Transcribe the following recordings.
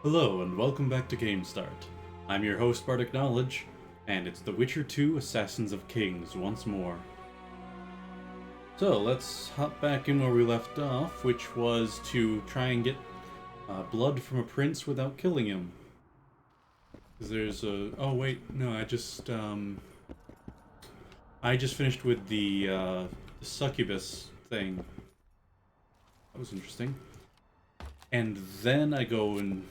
Hello and welcome back to Game Start. I'm your host Bardic Knowledge, and it's The Witcher 2 Assassins of Kings once more. So let's hop back in where we left off, which was to try and get blood from a prince without killing him. Because there's a... oh wait, no, I just finished with the succubus thing. That was interesting. And then I go and...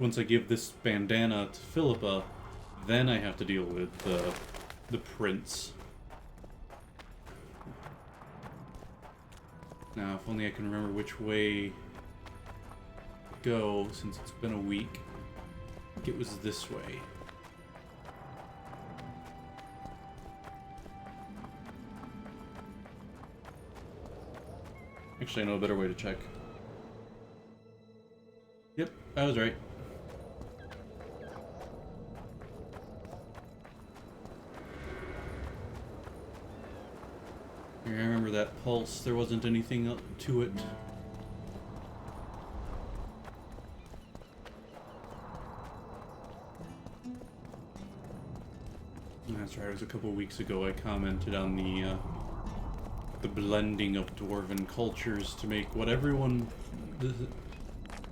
once I give this bandana to Philippa, then I have to deal with the prince. Now, if only I can remember which way to go, since it's been a week. I think it was this way. Actually, I know a better way to check. Yep, I was right. I remember that pulse, there wasn't anything to it. That's right, it was a couple weeks ago I commented on the blending of dwarven cultures to make what everyone...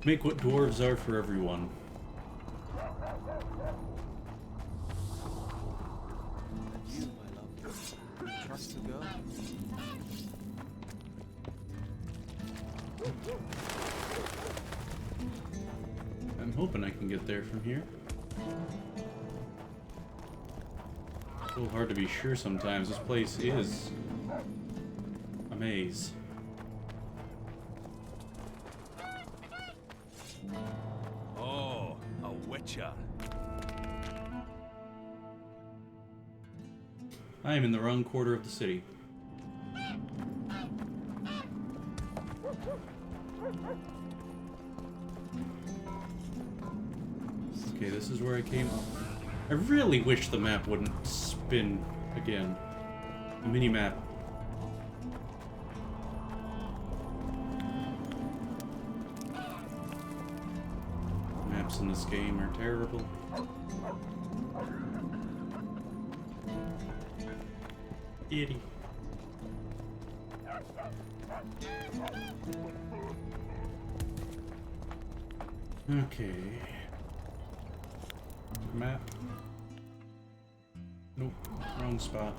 make what dwarves are for everyone. You, my love, trust the girl. I'm hoping I can get there from here. It's a little hard to be sure sometimes. This place is a maze. Oh, a witcher. I am in the wrong quarter of the city. Okay, this is where I came. I really wish the map wouldn't spin again. The mini-map. Maps in this game are terrible. Itty. Okay. Map. Nope, wrong spot.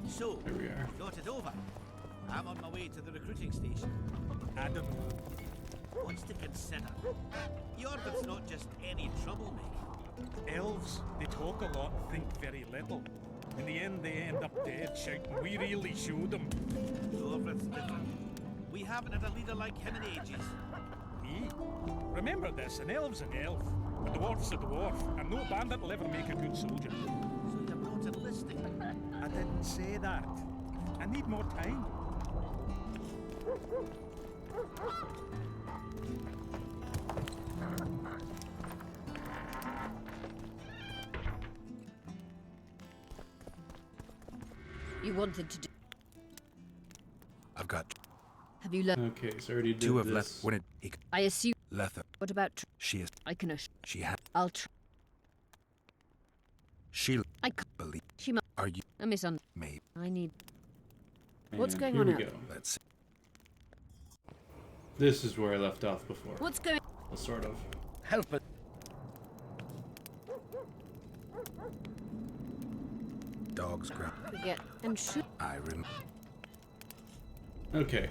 So, There we are. got it over. I'm on my way to the recruiting station. Adam, What's to consider? Jordan's not just any troublemaker. elves, they talk a lot and think very little. In the end, they end up dead shouting, "We really showed them." Jordan's different. We haven't had a leader like him in ages. Me? Remember this, an elf's an elf. A dwarf's a dwarf, and no bandit will ever make a good soldier. So you're not enlisting. I didn't say that. I need more time. You wanted to do. I've got Have you learned? Okay, so I already did two of this. left when it I assume. Lether. What about? She is I can. she had I'll try. she I can't. believe She must. are you A misunderstanding. maybe I need. What's And going here on we out go. let's see. This is where I left off before. What's going? Well, sort of. Help it. Dogs growl. Forget and shoot. I remember. Okay.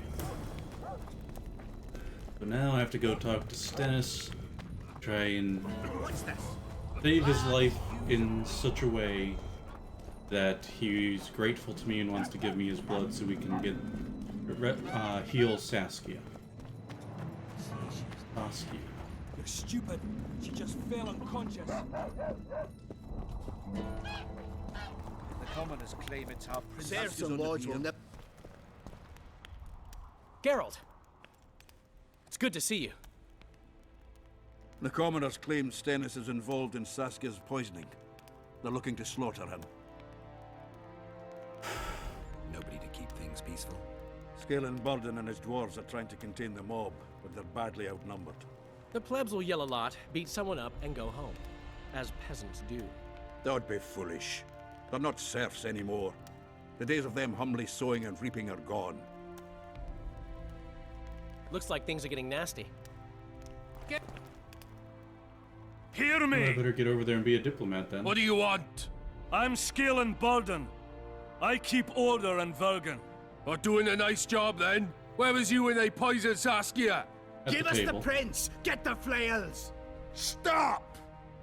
So now I have to go talk to Stennis, try and What's this? save his life in such a way that he's grateful to me and wants to give me his blood so we can get heal Saskia. Saskia. You're stupid. She just fell unconscious. The commoners claim it's our prince. Serfs and lords will nip. Geralt! It's good to see you. The commoners claim Stennis is involved in Saskia's poisoning. They're looking to slaughter him. peaceful. Scalen Burden and his dwarves are trying to contain the mob, but they're badly outnumbered. The plebs will yell a lot, beat someone up, and go home. As peasants do. That'd be foolish. They're not serfs anymore. The days of them humbly sowing and reaping are gone. Looks like things are getting nasty. Hear Well, I me! better get over there and be a diplomat then. What do you want? I'm Scalen Burden. I keep order in Vergen. Are doing a nice job then? Where was you when they poisoned Saskia? At Give the us table. the prince! Get the flails! Stop!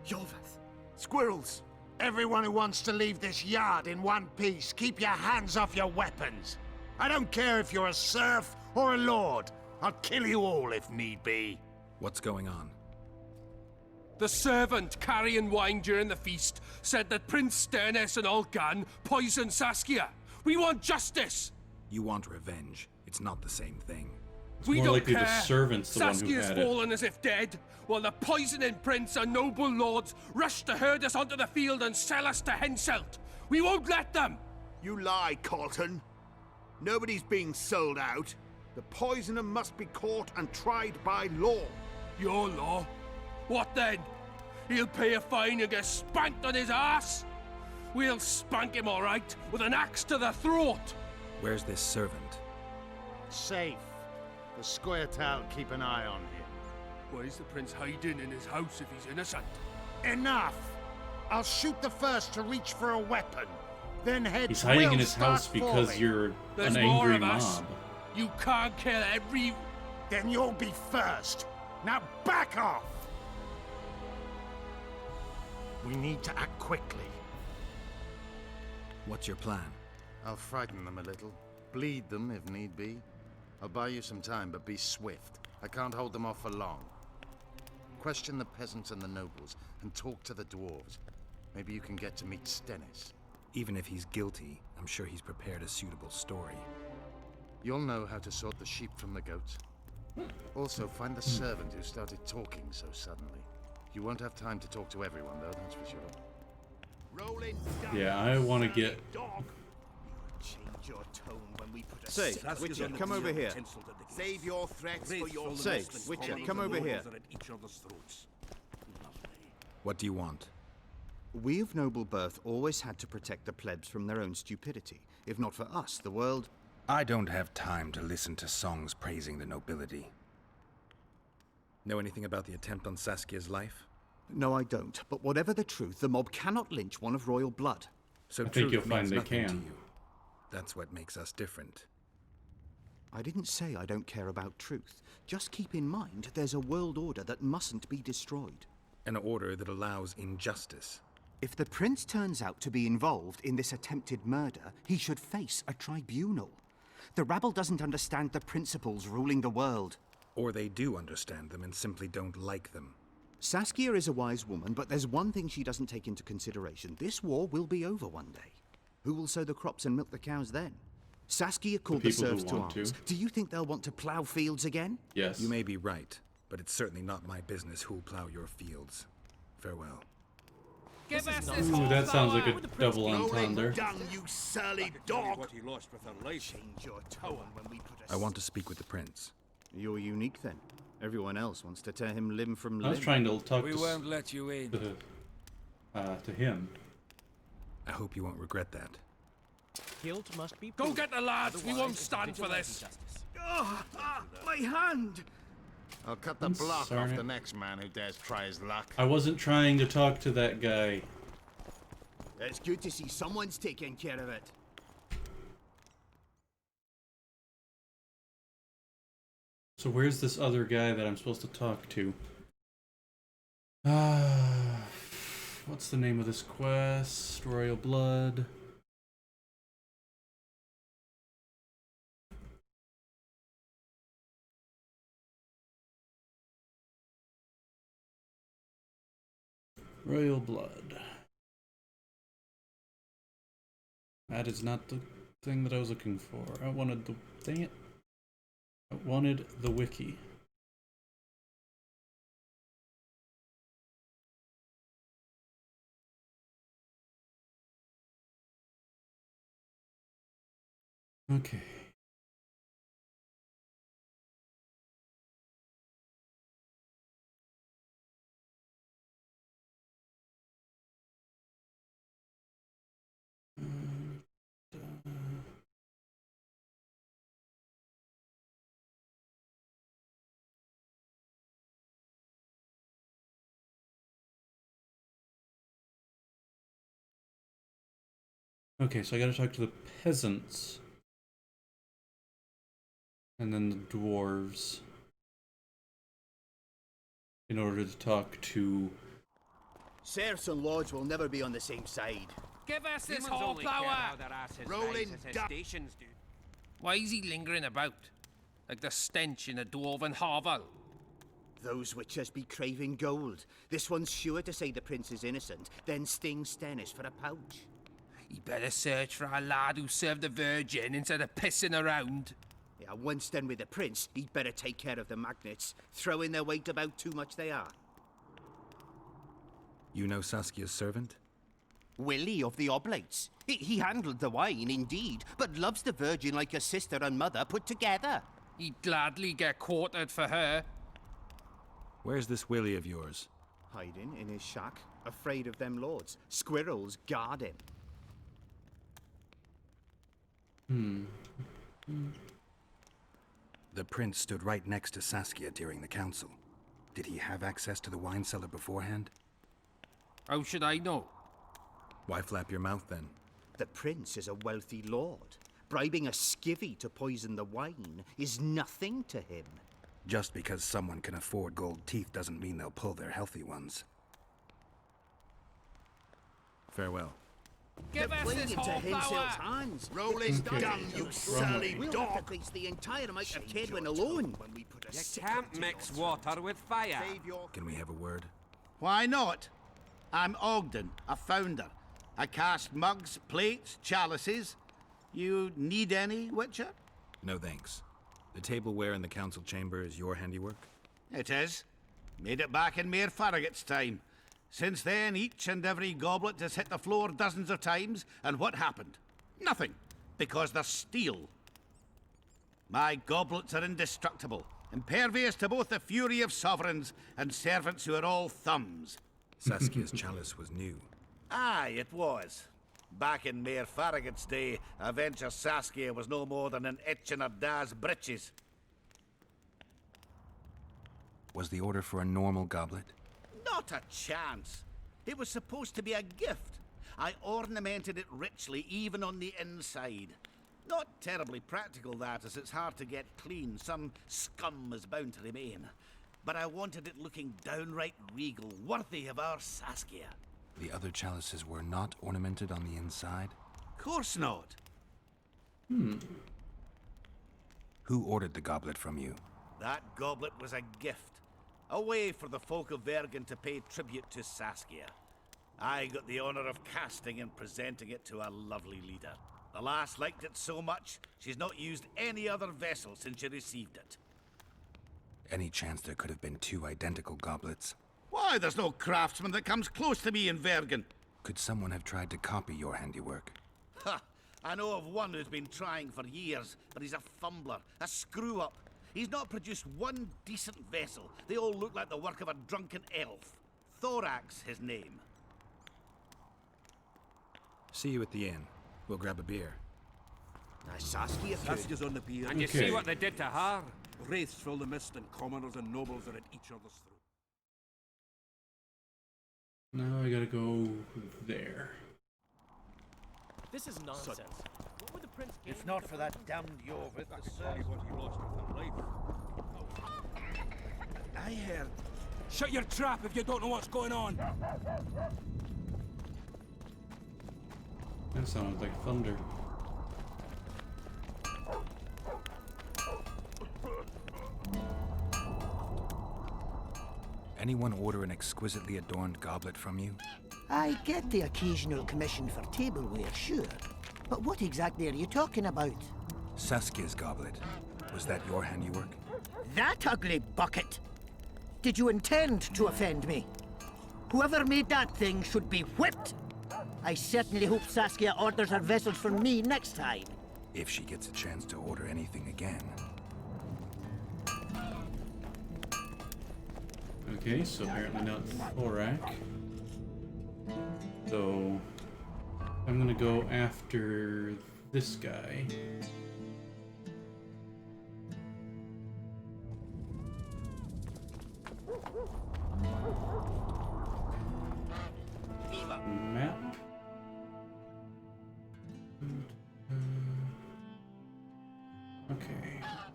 Yorvath. Squirrels! Everyone who wants to leave this yard in one piece, keep your hands off your weapons. I don't care if you're a serf or a lord. I'll kill you all if need be. What's going on? The servant carrying wine during the feast said that Prince Stennis and Olgan poisoned Saskia. We want justice! You want revenge. It's not the same thing. We more don't likely care. the servant's the one who Saskia's had it. fallen as if dead, while the poisoning prince and noble lords rush to herd us onto the field and sell us to Henselt. We won't let them! You lie, Colton. Nobody's being sold out. The poisoner must be caught and tried by law. Your law? What then? He'll pay a fine and get spanked on his ass? We'll spank him all right, with an axe to the throat. Where's this servant? Safe. The Squirtal keep an eye on him. Why is the prince hiding in his house if he's innocent? Enough! I'll shoot the first to reach for a weapon. Then head. He's hiding in his house because you're There's an more angry of us. mob. You can't kill every... Then you'll be first. Now back off! We need to act quickly. What's your plan? I'll frighten them a little. Bleed them if need be. I'll buy you some time, but be swift. I can't hold them off for long. Question the peasants and the nobles, and talk to the dwarves. Maybe you can get to meet Stennis. Even if he's guilty, I'm sure he's prepared a suitable story. You'll know how to sort the sheep from the goats. Also, find the servant who started talking so suddenly. You won't have time to talk to everyone, though, that's for sure. Rolling Yeah, I want to get... dog. Change your tone when we put a Say, stop to Witcher, the come over here. Save your threats for your Say, Muslim Witcher, colleagues. come over here. What do you want? We of noble birth always had to protect the plebs from their own stupidity. If not for us, the world... I don't have time to listen to songs praising the nobility. Know anything about the attempt on Saskia's life? No, I don't. But whatever the truth, the mob cannot lynch one of royal blood. So I think truth you'll find means they nothing to can. you. That's what makes us different. I didn't say I don't care about truth. Just keep in mind there's a world order that mustn't be destroyed. An order that allows injustice. If the prince turns out to be involved in this attempted murder, he should face a tribunal. The rabble doesn't understand the principles ruling the world. Or they do understand them and simply don't like them. Saskia is a wise woman, but there's one thing she doesn't take into consideration. This war will be over one day. Who will sow the crops and milk the cows then? Saskia called the people who serfs to want arms. to. Do you think they'll want to plough fields again? Yes. You may be right, but it's certainly not my business who'll plow your fields. Farewell. Give us not- this Ooh, that sounds like a Would the prince double be- Rolling entendre. down, you surly I can tell you dog. what he lost with her life. Change your tone when we put a I want to speak with the prince. You're unique then. Everyone else wants to tear him limb from limb. I was trying to talk We to, won't let you in. to him. I hope you won't regret that. Guilt must be Go proved. get the lads! We Otherwise, won't it's stand for vigilante this! justice. my hand. I'll cut the I'm block sorry. off the next man who dares try his luck. I wasn't trying to talk to that guy. It's good to see someone's taking care of it. So where's this other guy that I'm supposed to talk to? What's the name of this quest? Royal Blood. Royal Blood. That is not the thing that I was looking for. I wanted the... Dang it. I wanted the wiki. Okay. Okay, so I gotta talk to the peasants. And then the dwarves. In order to talk to... Serfs and lords will never be on the same side. Give us this horsepower! Rolling down. Why is he lingering about? Like the stench in a dwarven hovel? Those witches be craving gold. This one's sure to say the prince is innocent, then sting Stennis for a pouch. He better search for a lad who served the Virgin instead of pissing around. Yeah, once done with the prince, he'd better take care of the magnets. Throwing their weight about too much they are. You know Saskia's servant? Willie of the Oblates. He handled the wine, indeed, but loves the Virgin like a sister and mother put together. He'd gladly get quartered for her. Where's this Willie of yours? Hiding in his shack, afraid of them lords. Squirrels guard him. The prince stood right next to Saskia during the council. Did he have access to the wine cellar beforehand? How should I know? Why flap your mouth then? The prince is a wealthy lord. Bribing a skivvy to poison the wine is nothing to him. Just because someone can afford gold teeth doesn't mean they'll pull their healthy ones. Farewell. Give us this horsepower! Hands. Rolling down, you surly We'll dog. have to face the entire amount of Tedwin alone. When we put a You sick can't to mix yours. water with fire. Save your... Can we have a word? Why not? I'm Ogden, a founder. I cast mugs, plates, chalices. You need any, Witcher? No thanks. The tableware in the council chamber is your handiwork? It is. Made it back in Mayor Farragut's time. Since then, each and every goblet has hit the floor dozens of times, and what happened? Nothing, because they're steel. My goblets are indestructible, impervious to both the fury of sovereigns and servants who are all thumbs. Saskia's chalice was new. Aye, it was. Back in Mayor Farragut's day, a venture Saskia was no more than an itch in her da's breeches. Was the order for a normal goblet? Not a chance. It was supposed to be a gift. I ornamented it richly, even on the inside. Not terribly practical, that, as it's hard to get clean. Some scum is bound to remain. But I wanted it looking downright regal, worthy of our Saskia. The other chalices were not ornamented on the inside? Course not. Who ordered the goblet from you? That goblet was a gift. A way for the folk of Vergen to pay tribute to Saskia. I got the honor of casting and presenting it to a lovely leader. The lass liked it so much, she's not used any other vessel since she received it. Any chance there could have been two identical goblets? Why, there's no craftsman that comes close to me in Vergen. Could someone have tried to copy your handiwork? Ha! I know of one who's been trying for years, but he's a fumbler, a screw-up. He's not produced one decent vessel. They all look like the work of a drunken elf. Thorax, his name. See you at the inn. We'll grab a beer. Saskia could. Saskia's on the pier. And you see what they did to her? Wraiths fill the mist, and commoners and nobles are at each other's throat. Now I gotta go there. This is nonsense. What would the prince gain? If not for that damned Jorvik, the servant... What he lost with the life. I heard... Shut your trap if you don't know what's going on. That sounded like thunder. Anyone order an exquisitely adorned goblet from you? I get the occasional commission for tableware, sure. But what exactly are you talking about? Saskia's goblet. Was that your handiwork? That ugly bucket! Did you intend to offend me? Whoever made that thing should be whipped! I certainly hope Saskia orders her vessels from me next time. If she gets a chance to order anything again. Okay, so apparently not Thorak. So I'm gonna go after this guy. Map.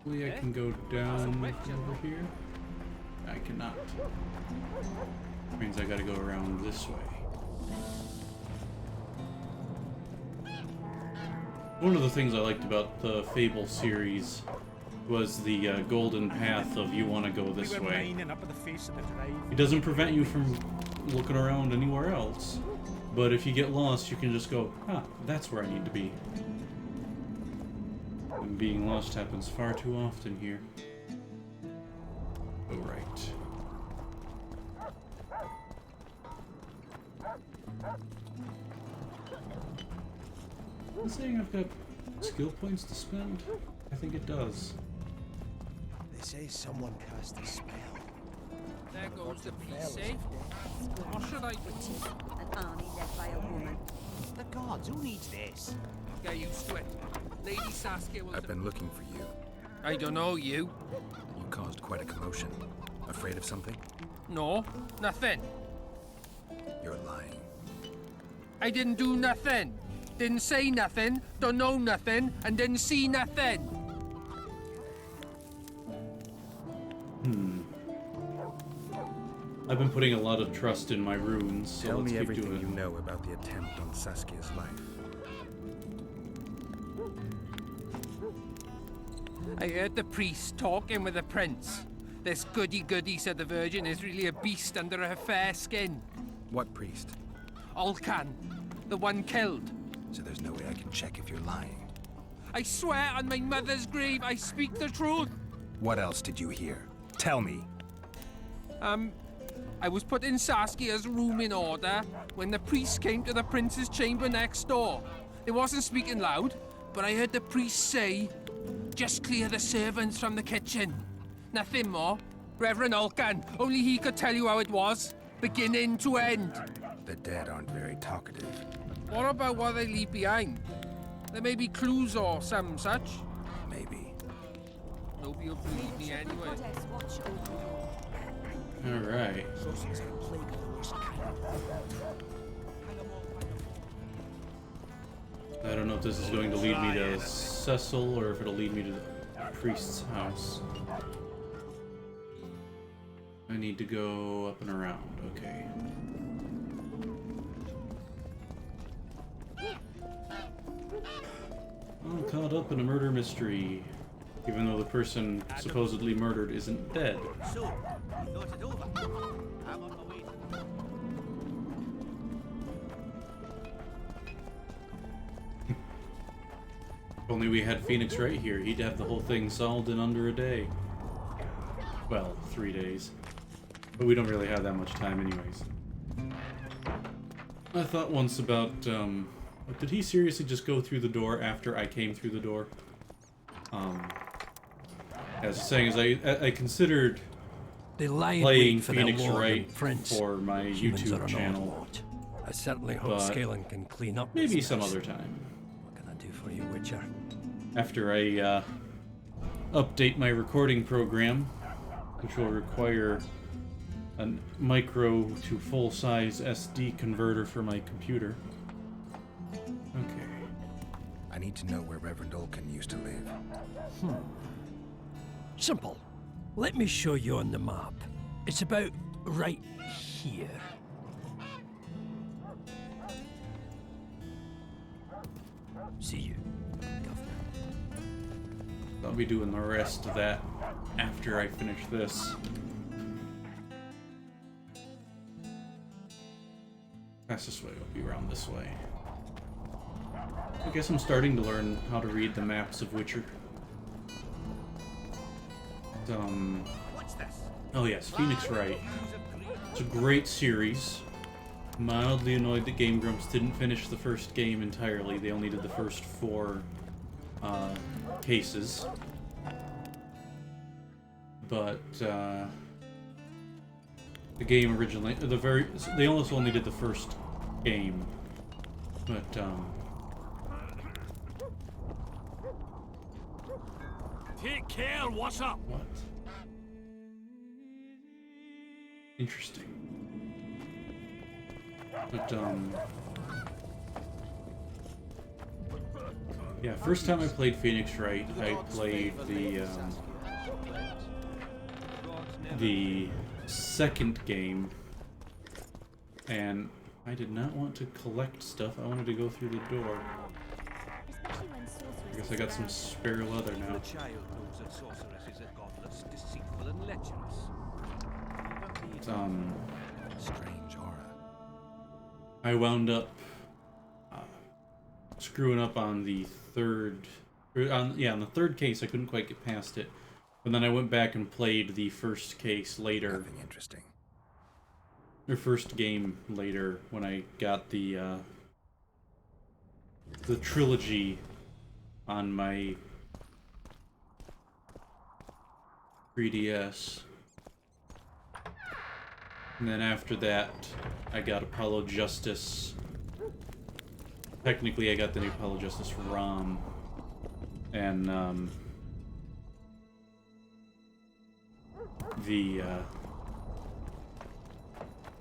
Hopefully I can go down over here. I cannot. Means I gotta go around this way. One of the things I liked about the Fable series was the golden path of you want to go this way. It doesn't prevent you from looking around anywhere else, but if you get lost, you can just go, ah, that's where I need to be. And being lost happens far too often here. Oh, right. Is it saying I've got skill points to spend? I think it does. They say someone cast a spell. There goes the piece, eh? Or should I... An army led by a woman. The gods, who needs this? Get used to it. Lady Saskia will... I've been looking for you. I don't know, you. You caused quite a commotion. Afraid of something? No, nothing. You're lying. I didn't do nothing. Didn't say nothing, don't know nothing, and didn't see nothing. I've been putting a lot of trust in my runes, so Tell let's me keep everything doing it. you know about the attempt on Saskia's life. I heard the priest talking with the prince. This goody-goody said the Virgin is really a beast under her fair skin. What priest? Alcan, the one killed. So there's no way I can check if you're lying. I swear on my mother's grave I speak the truth. What else did you hear? Tell me. I was putting Saskia's room in order when the priest came to the prince's chamber next door. They wasn't speaking loud, but I heard the priest say, just clear the servants from the kitchen. Nothing more. Reverend Alcan, only he could tell you how it was, beginning to end. The dead aren't very talkative. What about what they leave behind? There may be clues or some such. Maybe. Nobody will believe me anyway. Alright. I don't know if this is going to lead me to Cecil or if it'll lead me to the priest's house. I need to go up and around, okay. I'm caught up in a murder mystery, even though the person supposedly murdered isn't dead. So, you thought it over? I'm on my way. If only we had Phoenix right here, he'd have the whole thing solved in under a day. Well, 3 days. But we don't really have that much time anyways. I thought once about, did he seriously just go through the door after I came through the door? As I was saying, I considered playing Phoenix Wright for my YouTube channel. I certainly hope Scaling can clean up. Maybe some other time. What can I do for you, Witcher? After I update my recording program, which will require a micro to full-size SD converter for my computer. Okay. I need to know where Reverend Olkin used to live. Simple. Let me show you on the map. It's about right here. See you, Governor. I'll be doing the rest of that after I finish this. Fastest way will be around this way. I guess I'm starting to learn how to read the maps of Witcher. Oh yes, Phoenix Wright. It's a great series. Mildly annoyed that Game Grumps didn't finish the first game entirely. They only did the first 4 cases. But the game originally, they almost only did the first game. But take care, what's up? What? Interesting. But Yeah, first time I played Phoenix Wright, I played the second game, and I did not want to collect stuff. I wanted to go through the door. I guess I got some spare leather now. The child knows that sorceresses are godless, deceitful, and lecherous. Strange aura. I wound up screwing up on the third, on the third case. I couldn't quite get past it, but then I went back and played the first case later. Nothing interesting. Or first game later when I got the trilogy on my 3DS. And then after that, I got Apollo Justice. Technically, I got the new Apollo Justice ROM. And,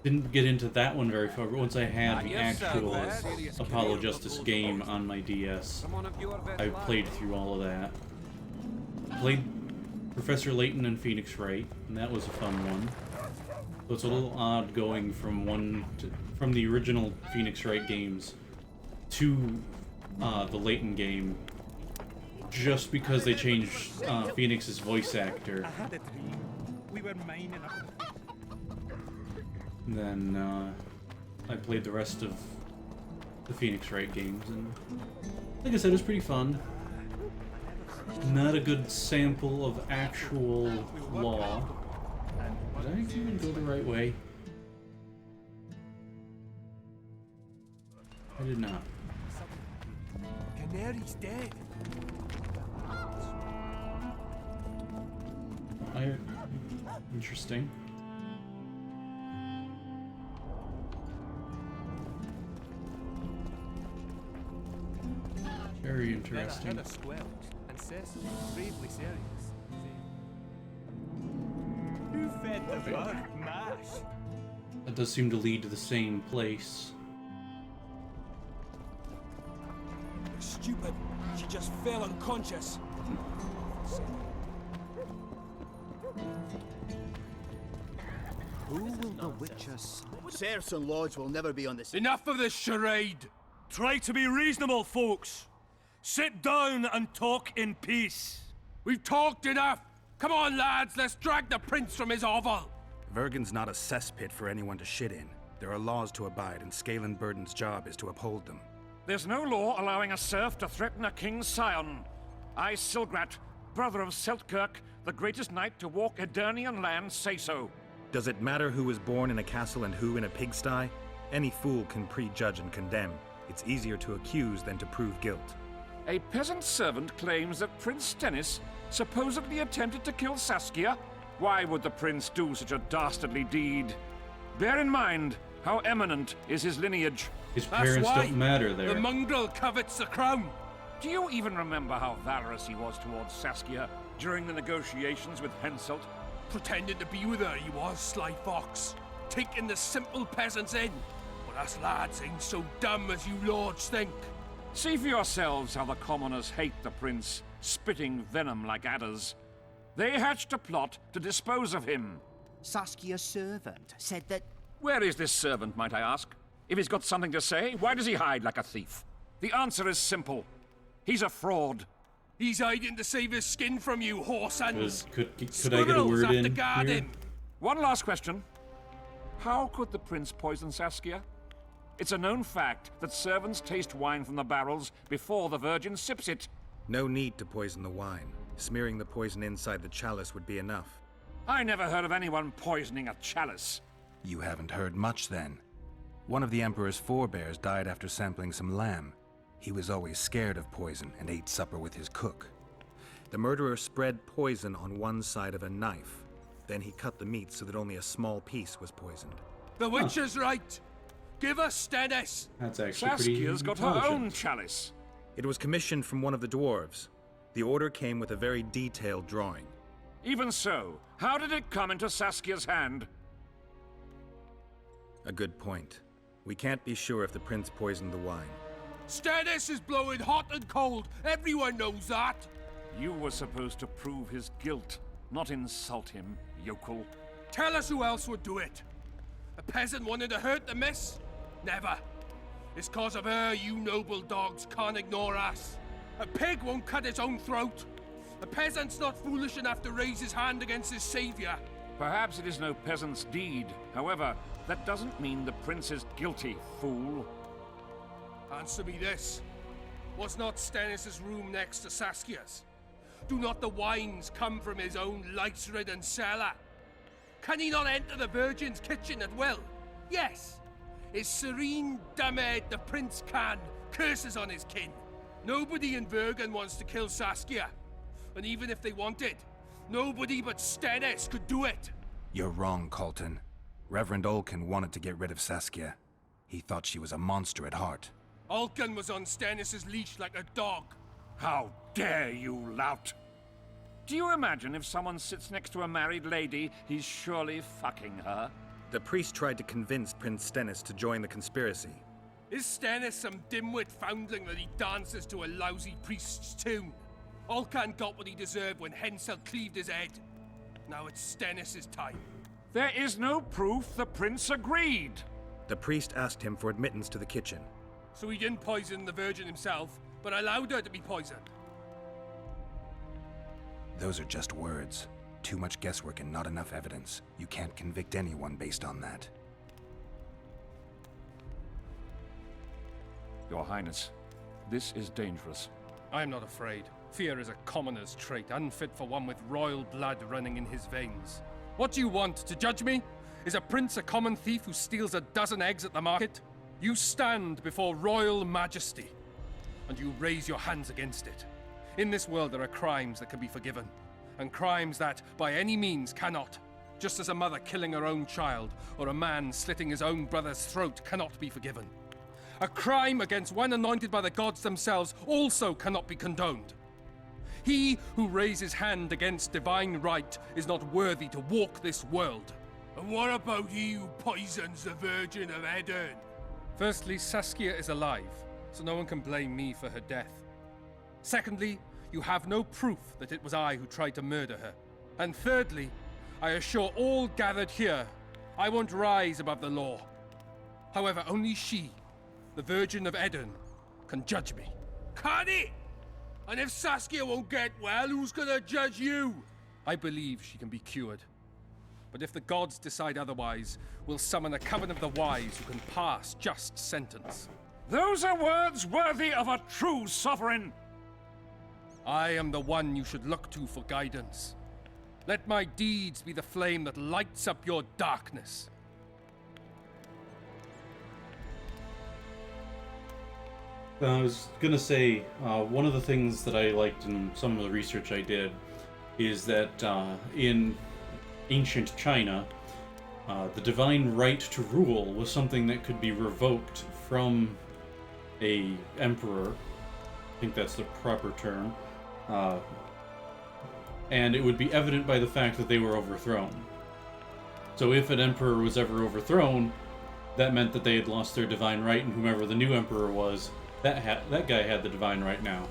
didn't get into that one very far, but once I had the actual Apollo Justice game on my DS, I played through all of that. Played Professor Layton and Phoenix Wright, and that was a fun one. So it's a little odd going from from the original Phoenix Wright games to the Layton game, just because they changed Phoenix's voice actor. I had a dream. We were mining up. And then I played the rest of the Phoenix Wright games, and like I said, it was pretty fun. Not a good sample of actual law. Did I even go the right way? I did not. Canary's dead. Interesting. Very interesting. And Cecil bravely serious. Who fed the bird mash? That does seem to lead to the same place. Stupid. She just fell unconscious. Who will the Witcher? Serfs and lords will never be on the same. Enough of this charade! Try to be reasonable, folks. Sit down and talk in peace. We've talked enough! Come on, lads, let's drag the prince from his hovel! Vergen's not a cesspit for anyone to shit in. There are laws to abide, and Scalan Burden's job is to uphold them. There's no law allowing a serf to threaten a king's scion. I, Silgrat, brother of Seltkirk, the greatest knight to walk Edirnian land, say so. Does it matter who was born in a castle and who in a pigsty? Any fool can prejudge and condemn. It's easier to accuse than to prove guilt. A peasant servant claims that Prince Stennis supposedly attempted to kill Saskia. Why would the prince do such a dastardly deed? Bear in mind how eminent is his lineage. His parents don't matter there. The mongrel covets the crown. Do you even remember how valorous he was towards Saskia during the negotiations with Henselt? Pretending to be with her, he was, sly fox. Taking the simple peasants in. But us lads ain't so dumb as you lords think. See for yourselves how the commoners hate the prince, spitting venom like adders. They hatched a plot to dispose of him. Saskia's servant said that... Where is this servant, might I ask? If he's got something to say, why does he hide like a thief? The answer is simple. He's a fraud. He's hiding to save his skin from you, whoresons. Could I get a word in here? Him. One last question. How could the prince poison Saskia? It's a known fact that servants taste wine from the barrels before the virgin sips it. No need to poison the wine. Smearing the poison inside the chalice would be enough. I never heard of anyone poisoning a chalice. You haven't heard much then. One of the Emperor's forebears died after sampling some lamb. He was always scared of poison and ate supper with his cook. The murderer spread poison on one side of a knife. Then he cut the meat so that only a small piece was poisoned. The Witcher's right. Give us Stennis. That's actually Saskia's got her own chalice. It was commissioned from one of the dwarves. The order came with a very detailed drawing. Even so, how did it come into Saskia's hand? A good point. We can't be sure if the prince poisoned the wine. Stennis is blowing hot and cold. Everyone knows that. You were supposed to prove his guilt, not insult him, yokel. Tell us who else would do it. A peasant wanted to hurt the miss? Never. It's cause of her you noble dogs can't ignore us. A pig won't cut its own throat. A peasant's not foolish enough to raise his hand against his savior. Perhaps it is no peasant's deed. However, that doesn't mean the prince is guilty, fool. Answer me this. Was not Stennis' room next to Saskia's? Do not the wines come from his own lice-ridden cellar? Can he not enter the Virgin's kitchen at will? Yes. His serene Damed the Prince can, curses on his kin. Nobody in Vergen wants to kill Saskia. And even if they wanted, nobody but Stennis could do it. You're wrong, Colton. Reverend Olkin wanted to get rid of Saskia. He thought she was a monster at heart. Olkin was on Stennis' leash like a dog. How dare you, lout! Do you imagine if someone sits next to a married lady, he's surely fucking her? The priest tried to convince Prince Stennis to join the conspiracy. Is Stennis some dimwit foundling that he dances to a lousy priest's tune? Olkan got what he deserved when Hensel cleaved his head. Now it's Stennis' time. There is no proof the prince agreed. The priest asked him for admittance to the kitchen. So he didn't poison the Virgin himself, but allowed her to be poisoned. Those are just words. Too much guesswork and not enough evidence. You can't convict anyone based on that. Your Highness, this is dangerous. I am not afraid. Fear is a commoner's trait, unfit for one with royal blood running in his veins. What do you want, to judge me? Is a prince a common thief who steals a dozen eggs at the market? You stand before royal majesty, and you raise your hands against it. In this world there are crimes that can be forgiven, and crimes that, by any means, cannot. Just as a mother killing her own child, or a man slitting his own brother's throat cannot be forgiven. A crime against one anointed by the gods themselves also cannot be condoned. He who raises hand against divine right is not worthy to walk this world. And what about he who poisons the Virgin of Edern? Firstly, Saskia is alive, so no one can blame me for her death. Secondly, you have no proof that it was I who tried to murder her. And thirdly, I assure all gathered here, I won't rise above the law. However, only she, the Virgin of Edern, can judge me. Can it? And if Saskia won't get well, who's gonna judge you? I believe she can be cured. But if the gods decide otherwise, we'll summon a coven of the wise who can pass just sentence. Those are words worthy of a true sovereign! I am the one you should look to for guidance. Let my deeds be the flame that lights up your darkness. I was gonna say, one of the things that I liked in some of the research I did is that in ancient China, the divine right to rule was something that could be revoked from a emperor. I think that's the proper term. And it would be evident by the fact that they were overthrown. So if an emperor was ever overthrown, that meant that they had lost their divine right, and whomever the new emperor was, that guy had the divine right now.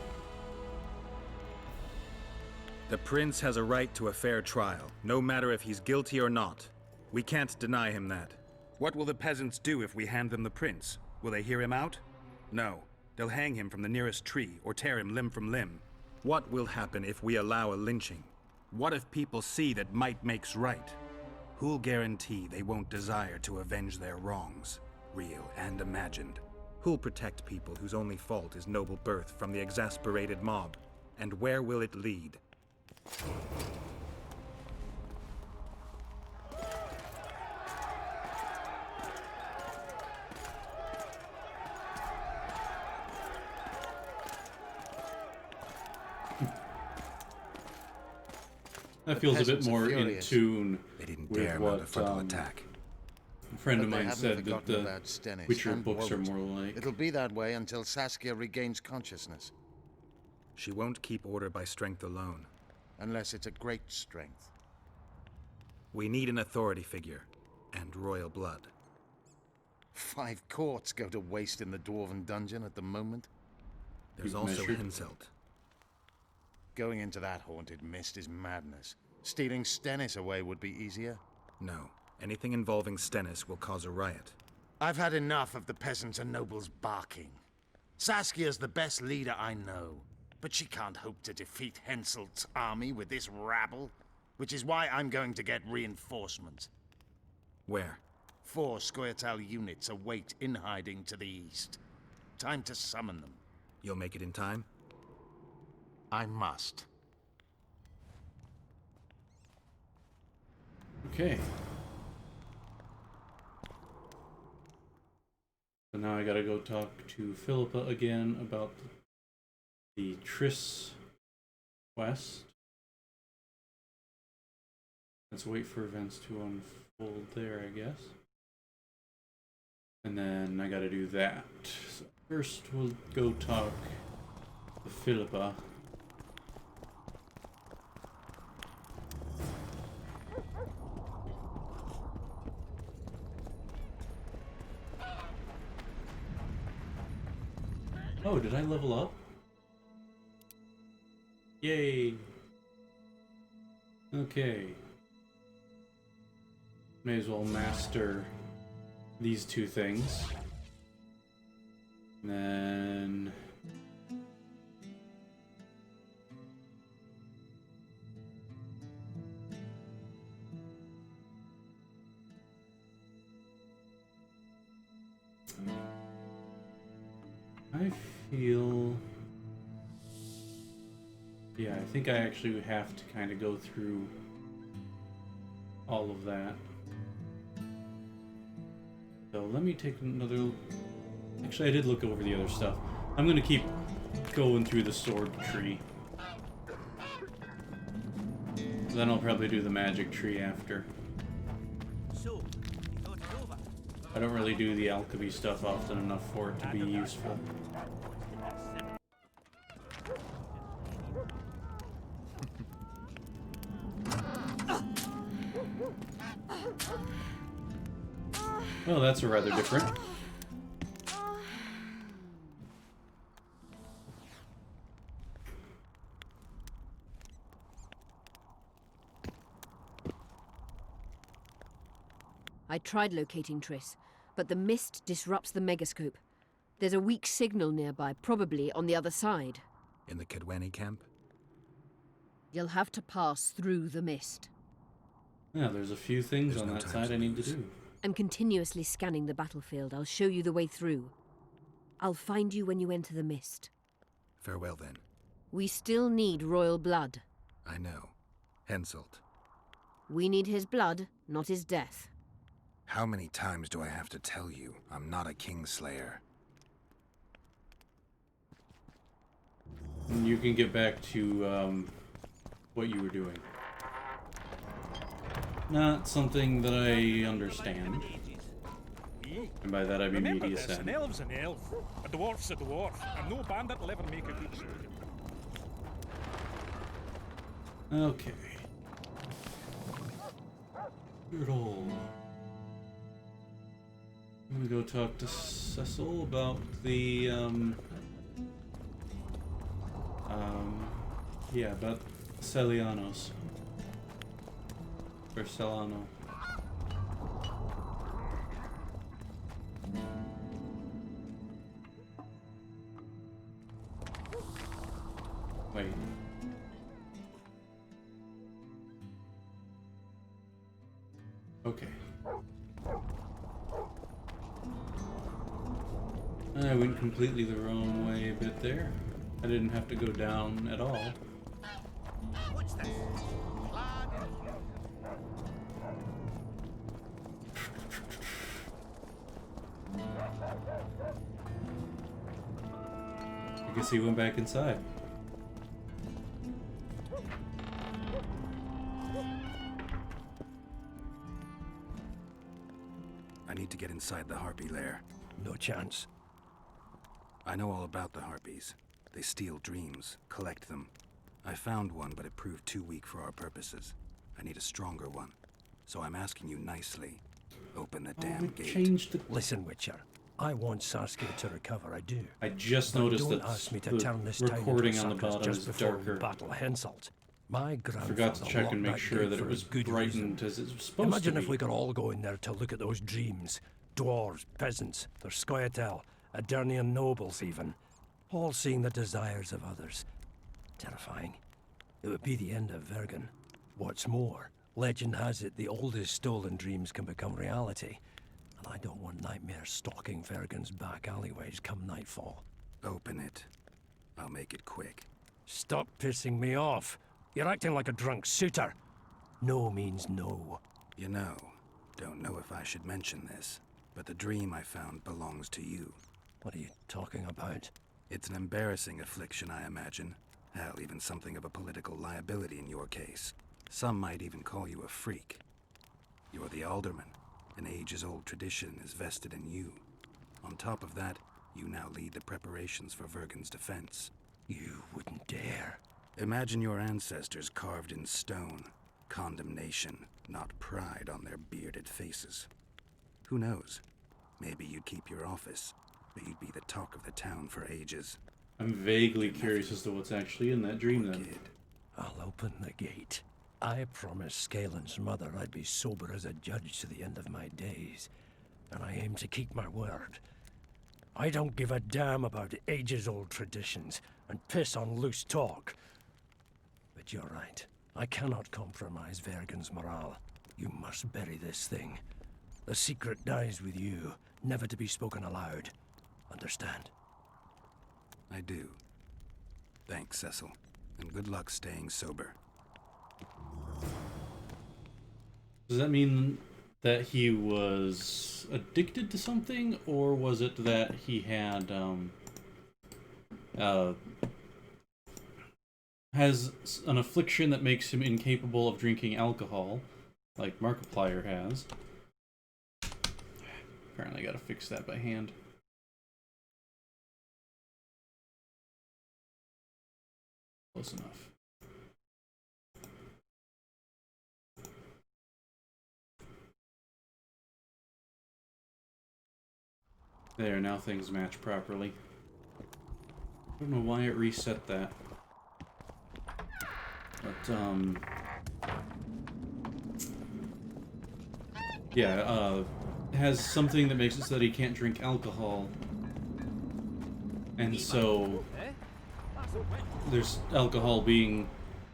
The prince has a right to a fair trial, no matter if he's guilty or not. We can't deny him that. What will the peasants do if we hand them the prince? Will they hear him out? No. They'll hang him from the nearest tree or tear him limb from limb. What will happen if we allow a lynching? What if people see that might makes right? Who'll guarantee they won't desire to avenge their wrongs, real and imagined? Who'll protect people whose only fault is noble birth from the exasperated mob? And where will it lead? That feels a bit more in tune with what attack. A friend of But they mine haven't said that forgotten the about Stennis, Witcher and books are won't. more like... It'll be that way until Saskia regains consciousness. She won't keep order by strength alone. Unless it's a great strength. We need an authority figure, and royal blood. 5 quartz go to waste in the dwarven dungeon at the moment. There's also Henselt. Going into that haunted mist is madness. Stealing Stennis away would be easier. No. Anything involving Stennis will cause a riot. I've had enough of the peasants and nobles barking. Saskia's the best leader I know, but she can't hope to defeat Henselt's army with this rabble, which is why I'm going to get reinforcements. Where? 4 Squirtal units await in hiding to the east. Time to summon them. You'll make it in time? I must. Okay. So now I gotta go talk to Philippa again about the Triss quest. Let's wait for events to unfold there, I guess. And then I gotta do that. So first we'll go talk to Philippa. Oh, did I level up? Yay! Okay. May as well master these 2 things. And then... I feel... Yeah, I think I actually have to kind of go through all of that. So let me take another... Actually, I did look over the other stuff. I'm going to keep going through the sword tree. Then I'll probably do the magic tree after. So, you thought it over? I don't really do the alchemy stuff often enough for it to be useful. Well, that's rather different. I tried locating Triss, but the mist disrupts the megascope. There's a weak signal nearby, probably on the other side. In the Kedweni camp? You'll have to pass through the mist. Yeah, there's a few things on that side I need to do. I'm continuously scanning the battlefield. I'll show you the way through. I'll find you when you enter the mist. Farewell, then. We still need royal blood. I know. Henselt. We need his blood, not his death. How many times do I have to tell you I'm not a kingslayer? And you can get back to what you were doing. Not something that I understand. And by that I mean Remember media this, set. an elf's an elf, a dwarf's a dwarf, and no bandit will ever make a good soldier. Okay. Good old. I'm gonna go talk to Cecil about the yeah, about Celianos. Or Celano. Wait. Okay. I went completely the wrong way a bit there. I didn't have to go down at all. What's this? I guess he went back inside. I need to get inside the harpy lair. No chance. I know all about the harpies. They steal dreams, collect them. I found one, but it proved too weak for our purposes. I need a stronger one. So I'm asking you nicely. Open the damn gate. Changed the... Listen, Witcher. I want Saskia to recover, I do. I just But noticed don't that ask me to the turn this town into recording a on the circus bottom just is before we darker. battle Henselt. My grandfather Forgot to check and make locked sure gate that for it a was good brightened reason. as it was supposed Imagine to if be. we could all go in there to look at those dreams. Dwarves, peasants, their scoia'tael, Adernian nobles even. All seeing the desires of others. Terrifying. It would be the end of Vergen. What's more, legend has it the oldest stolen dreams can become reality. And I don't want nightmares stalking Vergen's back alleyways come nightfall. Open it. I'll make it quick. Stop pissing me off. You're acting like a drunk suitor. No means no. You know, don't know if I should mention this, but the dream I found belongs to you. What are you talking about? It's an embarrassing affliction, I imagine. Hell, even something of a political liability in your case. Some might even call you a freak. You're the alderman. An ages-old tradition is vested in you. On top of that, you now lead the preparations for Vergen's defense. You wouldn't dare. Imagine your ancestors carved in stone. Condemnation, not pride on their bearded faces. Who knows? Maybe you'd keep your office, but you'd be the talk of the town for ages. I'm vaguely curious as to what's actually in that dream then. I'll open the gate. I promised Scalen's mother I'd be sober as a judge to the end of my days, and I aim to keep my word. I don't give a damn about ages-old traditions and piss on loose talk. But you're right. I cannot compromise Vergen's morale. You must bury this thing. The secret dies with you, never to be spoken aloud. Understand? I do. Thanks, Cecil, and good luck staying sober. Does that mean that he was addicted to something, or was it that he had, has an affliction that makes him incapable of drinking alcohol, like Markiplier has? Apparently I gotta fix that by hand. Close enough. There, now things match properly. I don't know why it reset that. But, yeah, it has something that makes it so that he can't drink alcohol. And so, there's alcohol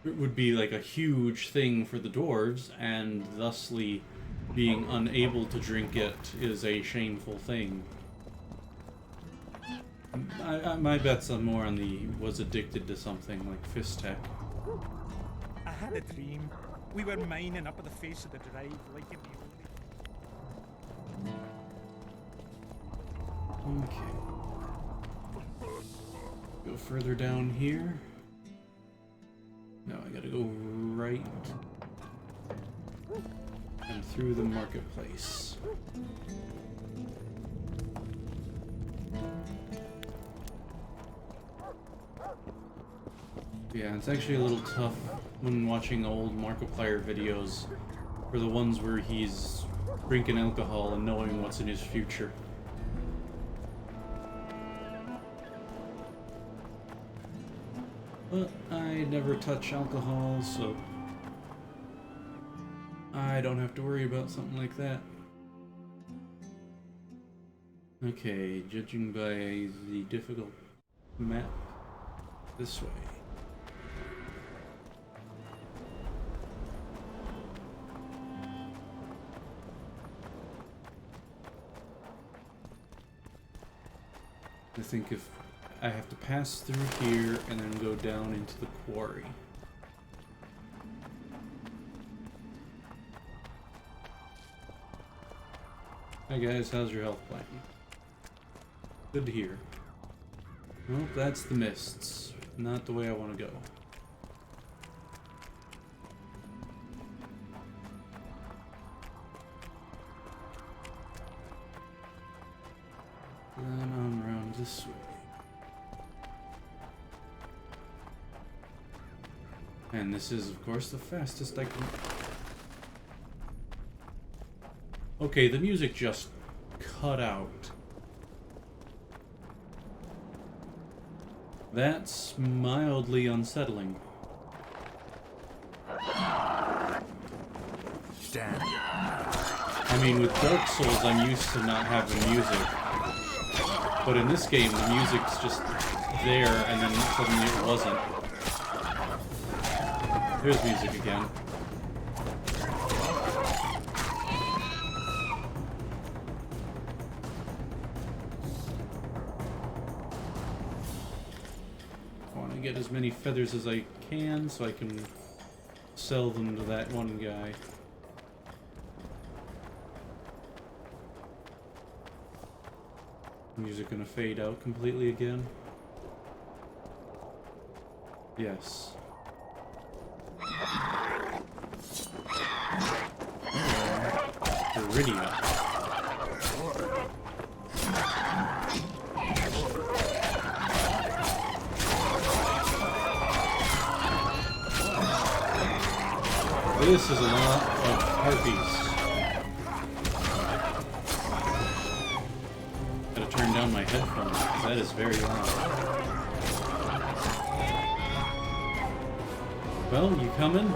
would be like a huge thing for the dwarves, and thusly being unable to drink it is a shameful thing. My bets are more on the was addicted to something like Fist Tech. I had a dream. We were mining up at the face of the drive like in the Okay. Go further down here. No, I gotta go right and through the marketplace. Yeah, it's actually a little tough when watching old Markiplier videos for the ones where he's drinking alcohol and knowing what's in his future. But I never touch alcohol, so I don't have to worry about something like that. Okay, judging by the difficult map, this way. I think if I have to pass through here and then go down into the quarry. Hi guys, how's your health plan? Good to hear. Well, that's the mists. Not the way I want to go. Then on around this way. And this is, of course, the fastest I can... Okay, the music just cut out. That's mildly unsettling. Stand. I mean, with Dark Souls, I'm used to not having music. But in this game, the music's just there, and then suddenly it wasn't. There's music again. I want to get as many feathers as I can so I can sell them to that one guy. Music gonna fade out completely again? Yes. Iridium. This is a lot of harpies. Gotta turn down my headphones, because that is very loud. Well, you coming?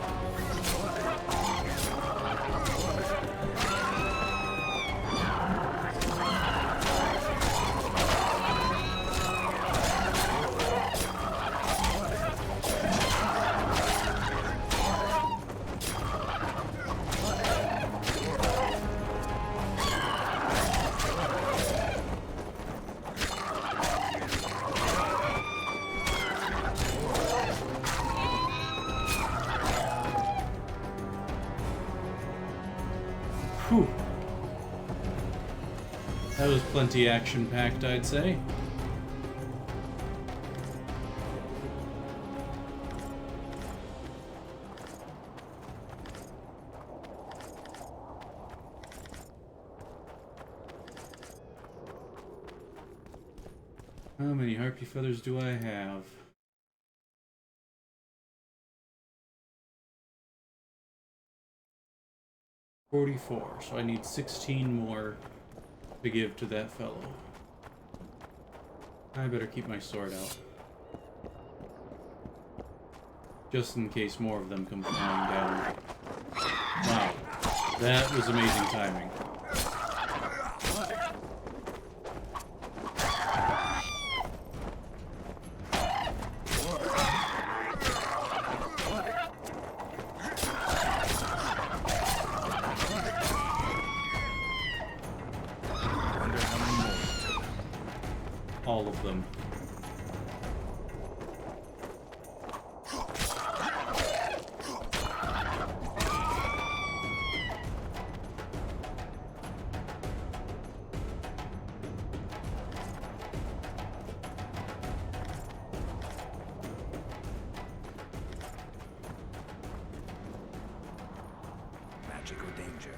Whew. That was plenty action-packed, I'd say. How many harpy feathers do I have? $44, so I need 16 more to give to that fellow. I better keep my sword out. Just in case more of them come flying down. Wow, that was amazing timing. All of them. Magic or danger?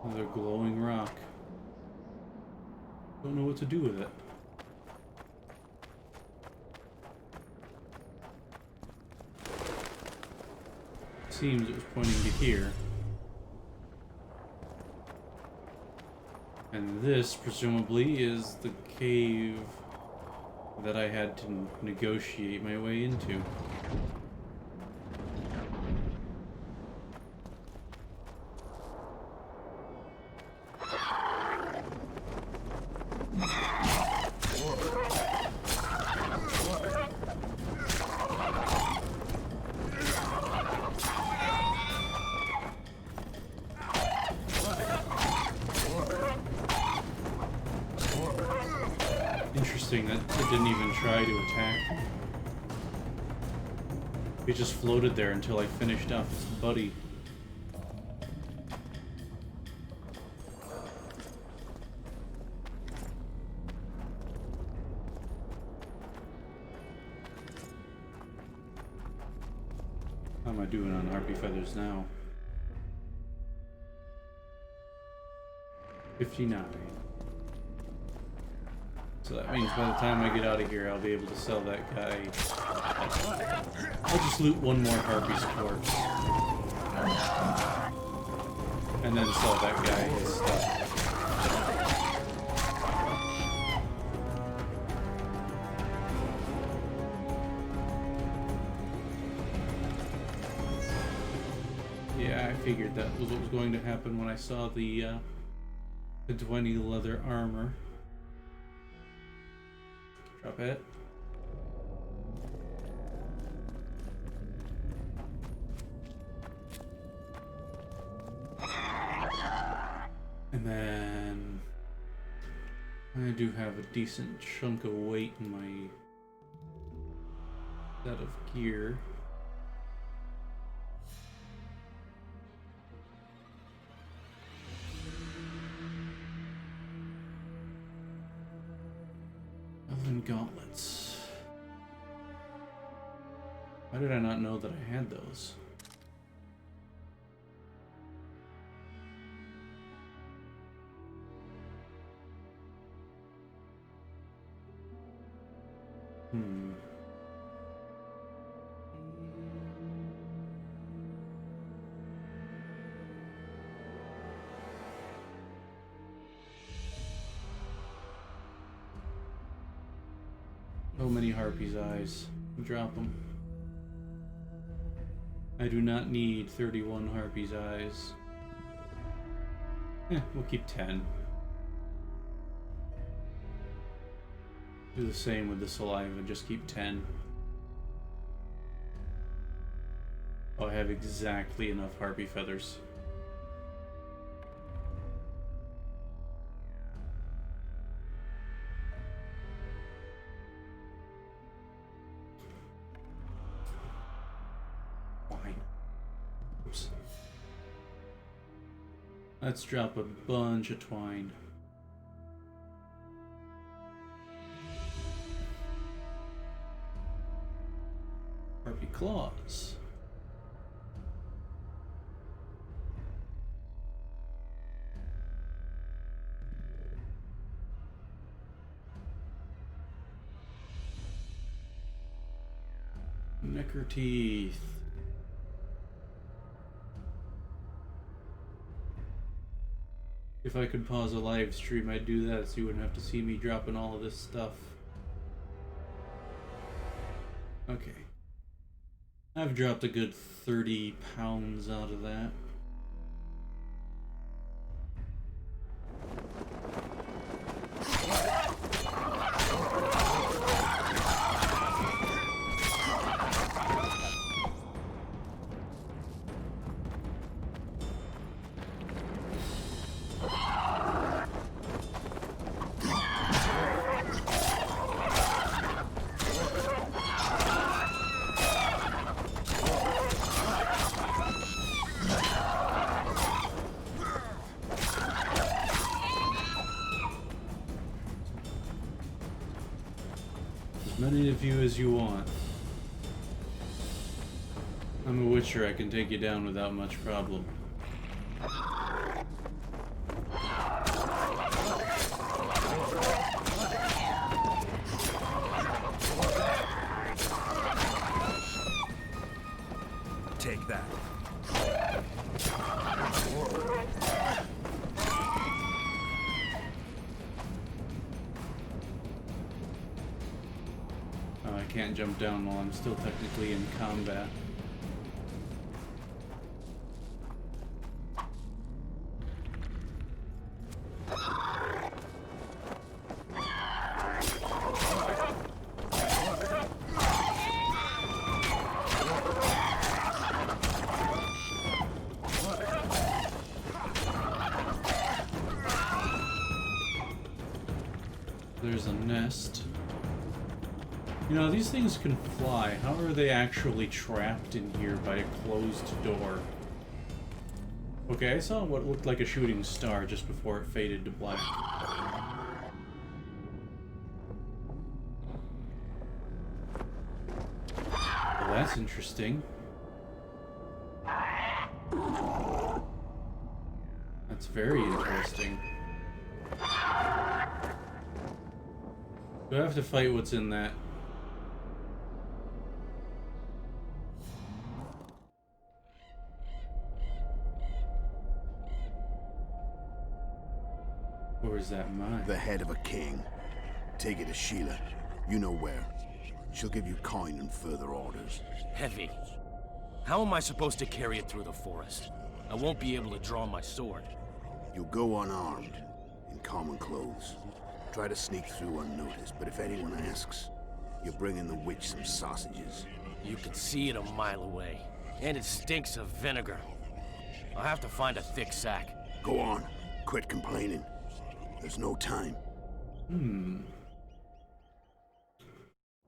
Another glowing rock. Don't know what to do with it. Seems it was pointing to here. And this, presumably, is the cave that I had to negotiate my way into. Interesting that it didn't even try to attack. It just floated there until I finished off its buddy. How am I doing on harpy feathers now? 59. So that means by the time I get out of here, I'll be able to sell that guy. I'll just loot one more harpy's corpse. And then sell that guy his stuff. Yeah, I figured that was what was going to happen when I saw the 20 leather armor. Drop it. And then I do have a decent chunk of weight in my set of gear. Gauntlets. Why did I not know that I had those? So many harpy's eyes. Drop them. I do not need 31 harpy's eyes. We'll keep 10. Do the same with the saliva, just keep 10. Oh, I have exactly enough harpy feathers. Let's drop a bunch of twine. Harpy claws. Necker teeth. If I could pause a live stream, I'd do that so you wouldn't have to see me dropping all of this stuff. Okay. I've dropped a good 30 pounds out of that. Many of you as you want. I'm a witcher, I can take you down without much problem. Take that. I can't jump down while I'm still technically in combat. There's a nest. You know, these things can fly. How are they actually trapped in here by a closed door? Okay, I saw what looked like a shooting star just before it faded to black. Well, that's interesting. That's very interesting. Do I have to fight what's in that? Or is that mine? The head of a king. Take it to Sheila. You know where. She'll give you coin and further orders. Heavy. How am I supposed to carry it through the forest? I won't be able to draw my sword. You'll go unarmed, in common clothes. Try to sneak through unnoticed, but if anyone asks, you bring in the witch some sausages. You can see it a mile away, and it stinks of vinegar. I'll have to find a thick sack. Go on. Quit complaining. There's no time.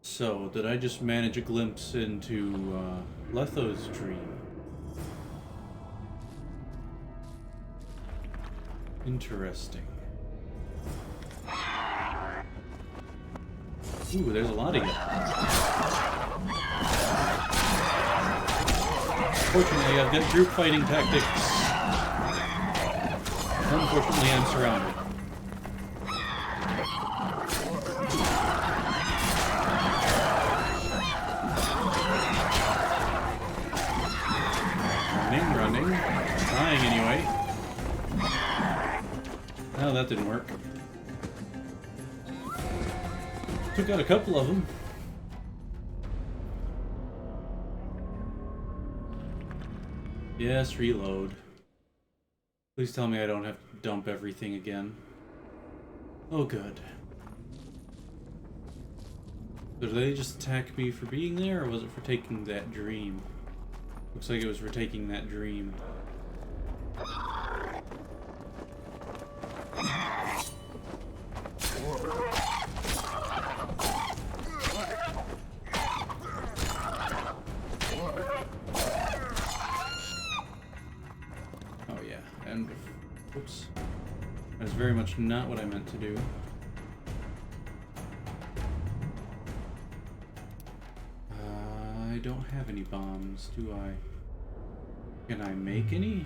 So, did I just manage a glimpse into Letho's dream? Interesting. Ooh, there's a lot of you. Fortunately, I've got group fighting tactics. Unfortunately, I'm surrounded. Running. Trying anyway. Oh, that didn't work. Took out a couple of them. Yes, reload. Please tell me I don't have to dump everything again. Oh, good. So did they just attack me for being there, or was it for taking that dream? Looks like it was for taking that dream. Oh yeah, and oops. That's very much not what I meant to do. I don't have any bombs, do I? Can I make any?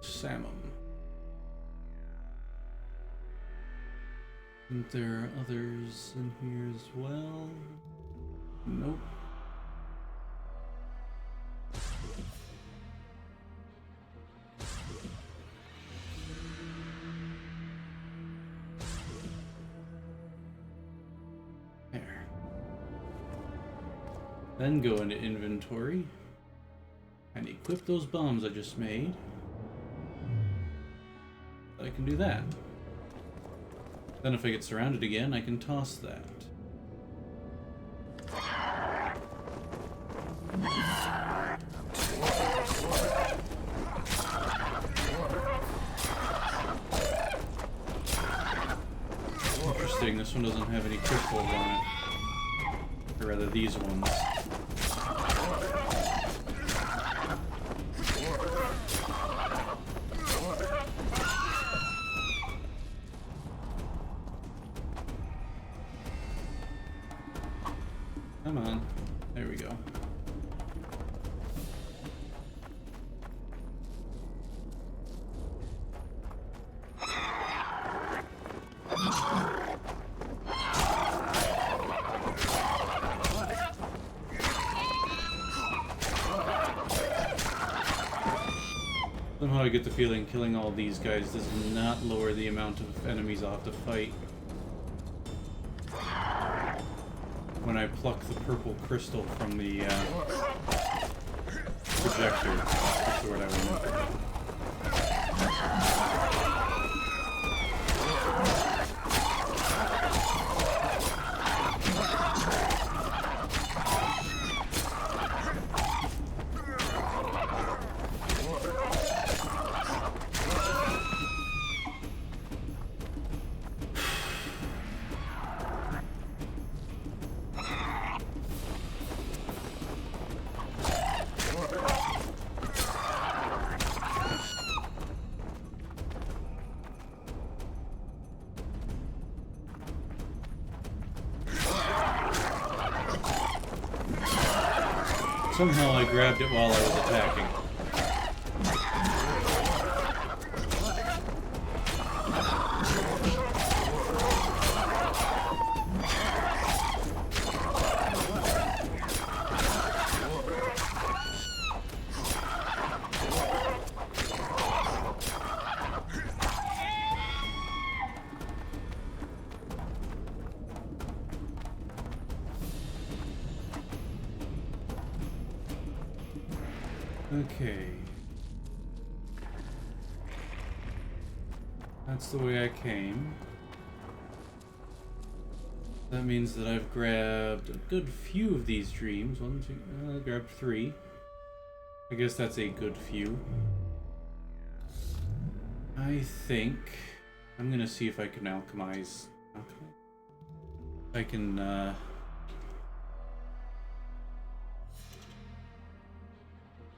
Salmon. Aren't there others in here as well? Nope. There. Then go into inventory and equip those bombs I just made. I can do that. Then if I get surrounded again, I can toss that. Interesting, this one doesn't have any crystals on it. Or rather, these ones. Come on. There we go. Somehow I get the feeling killing all these guys does not lower the amount of enemies I'll have to fight. When I pluck the purple crystal from the projector. That's the word I wanted. Somehow I grabbed it while I was attacking. Okay. That's the way I came. That means that I've grabbed a good few of these dreams. One, two, I grabbed 3. I guess that's a good few. I think I'm gonna see if I can alchemize. I can,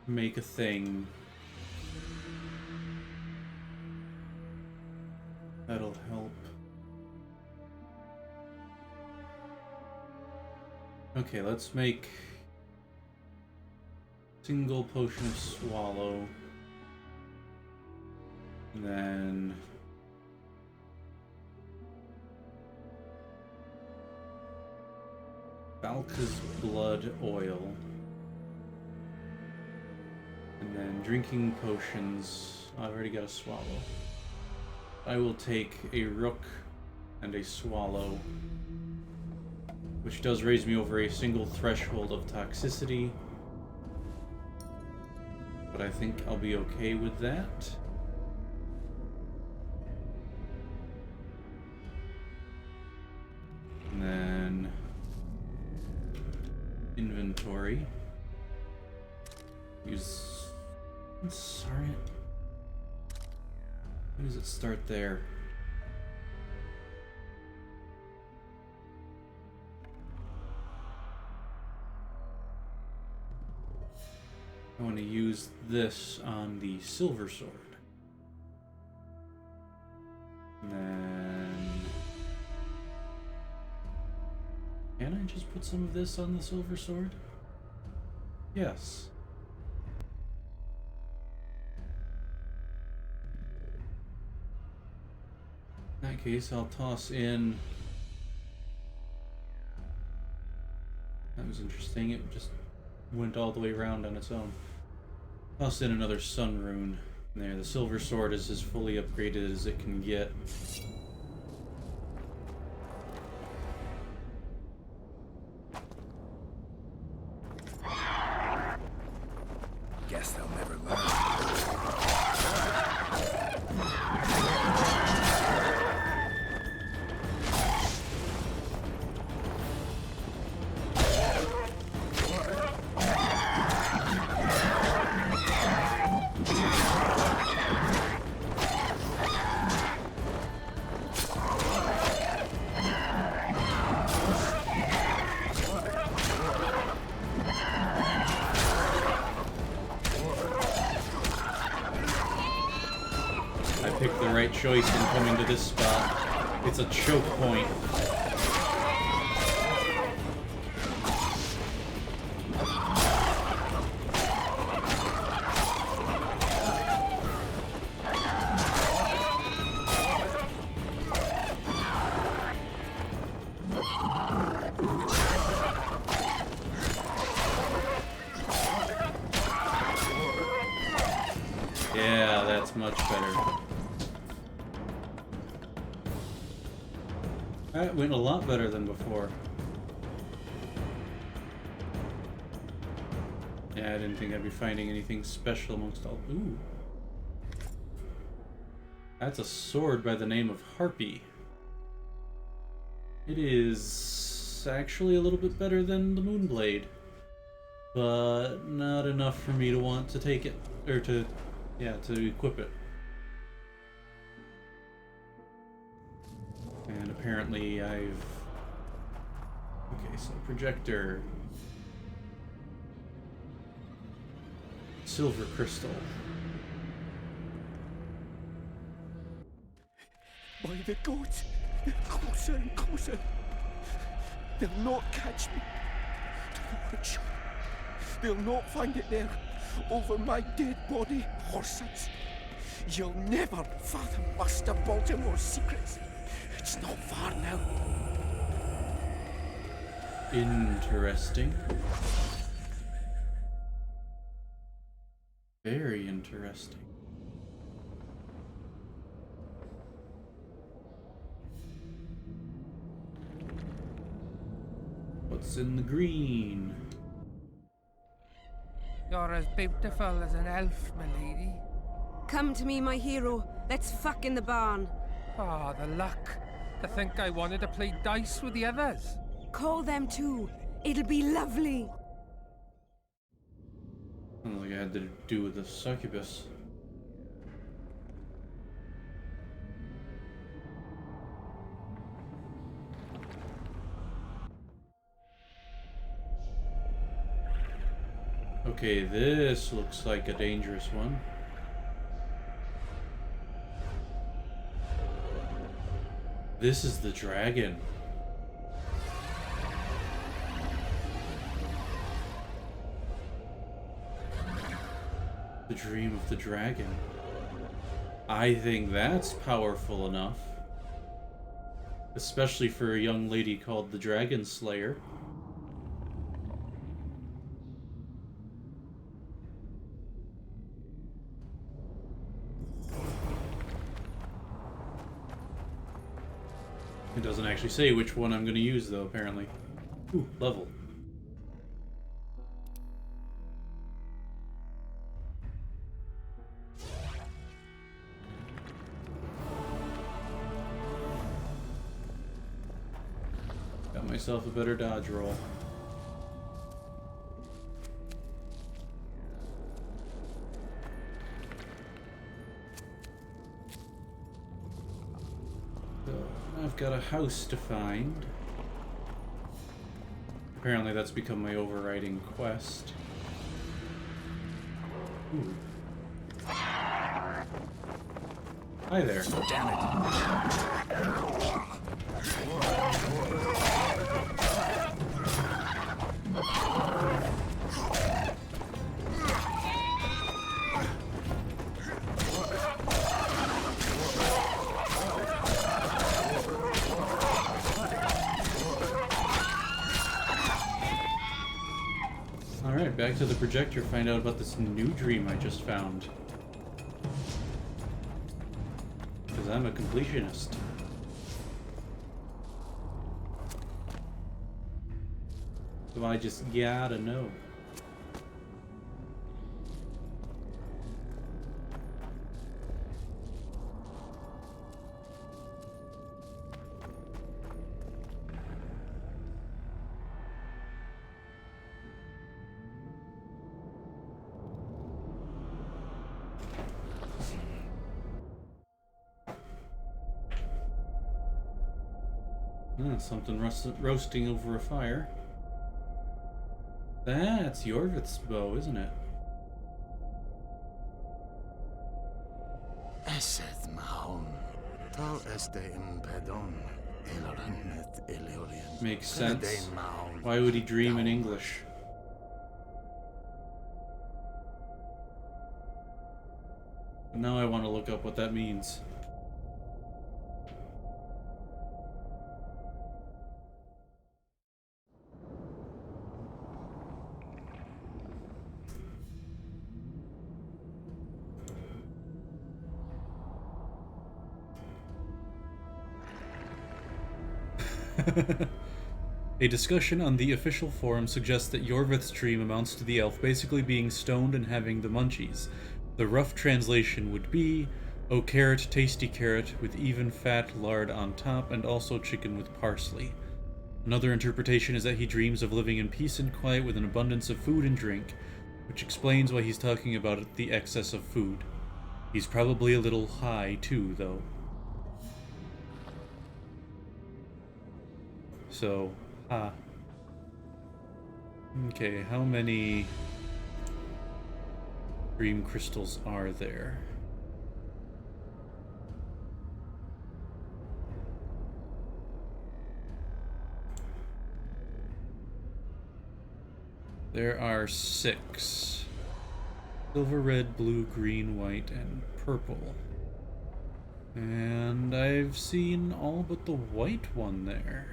make a thing that'll help. Okay, let's make single potion of swallow, and then Valka's blood oil. And then drinking potions. I've already got a swallow. I will take a rook and a swallow, which does raise me over a single threshold of toxicity. But I think I'll be okay with that. And then inventory. Use. Sorry. Where does it start there? I want to use this on the silver sword. And then... Can I just put some of this on the silver sword? Yes. In that case, I'll toss in... That was interesting, it just went all the way around on its own. Toss in another sun rune. There, the silver sword is as fully upgraded as it can get. Guess they'll never learn. Choice in coming to this spot. It's a choke point. Yeah, that's much better. That went a lot better than before. Yeah, I didn't think I'd be finding anything special amongst all... Ooh. That's a sword by the name of Harpy. It is actually a little bit better than the Moonblade, but not enough for me to want to take it, or to equip it. And apparently I've... Okay, so projector. Silver crystal. By the gods, they're closer and closer. They'll not catch me. To the workshop. They'll not find it there, over my dead body, horsets. You'll never fathom Master Baltimore's secrets. It's not far now. Interesting. Very interesting. What's in the green? You're as beautiful as an elf, my lady. Come to me, my hero. Let's fuck in the barn. Ah, the luck. To think I wanted to play dice with the others. Call them too. It'll be lovely. I don't think I had to do with the succubus. Okay, this looks like a dangerous one. This is the dragon. The dream of the dragon. I think that's powerful enough. Especially for a young lady called the Dragon Slayer. It doesn't actually say which one I'm going to use, though, apparently. Ooh, level. Got myself a better dodge roll. I've got a house to find. Apparently that's become my overriding quest. Ooh. Hi there. Damn it. Alright, back to the projector, find out about this new dream I just found. Because I'm a completionist. So I just gotta know. Something roasting over a fire. That's Yorvith's bow, isn't it? Eseth mahon, tal este impedon, elornet eleorian. Makes sense. Why would he dream in English? But now I want to look up what that means. A discussion on the official forum suggests that Yorvith's dream amounts to the elf basically being stoned and having the munchies. The rough translation would be, "Oh carrot, tasty carrot, with even fat lard on top and also chicken with parsley." Another interpretation is that he dreams of living in peace and quiet with an abundance of food and drink, which explains why he's talking about the excess of food. He's probably a little high too, though. So, okay, how many dream crystals are there? There are 6. Silver, red, blue, green, white, and purple. And I've seen all but the white one there.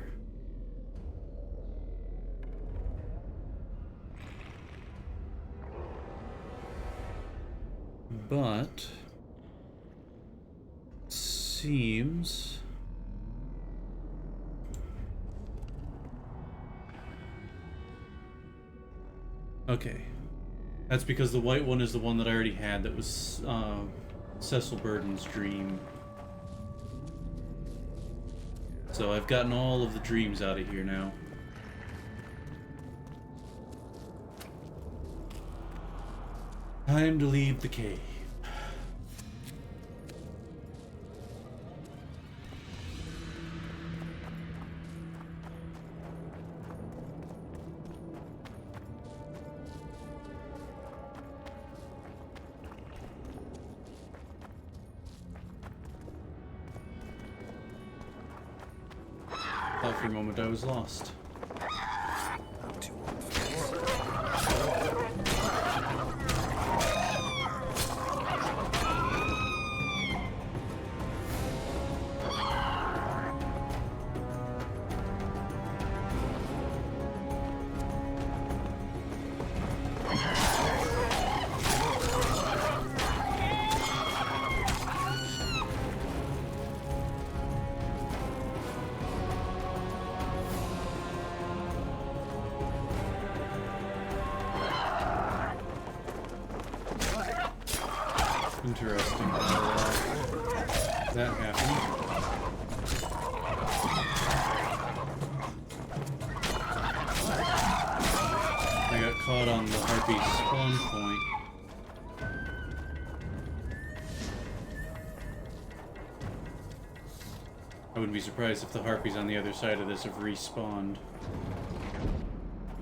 But seems okay. That's because the white one is the one that I already had. That was Cecil Burden's dream. So I've gotten all of the dreams out of here now. Time to leave the cave. Thought for a moment I was lost. I'm too old for this. Interesting how that happened. I got caught on the harpy spawn point. I wouldn't be surprised if the harpies on the other side of this have respawned.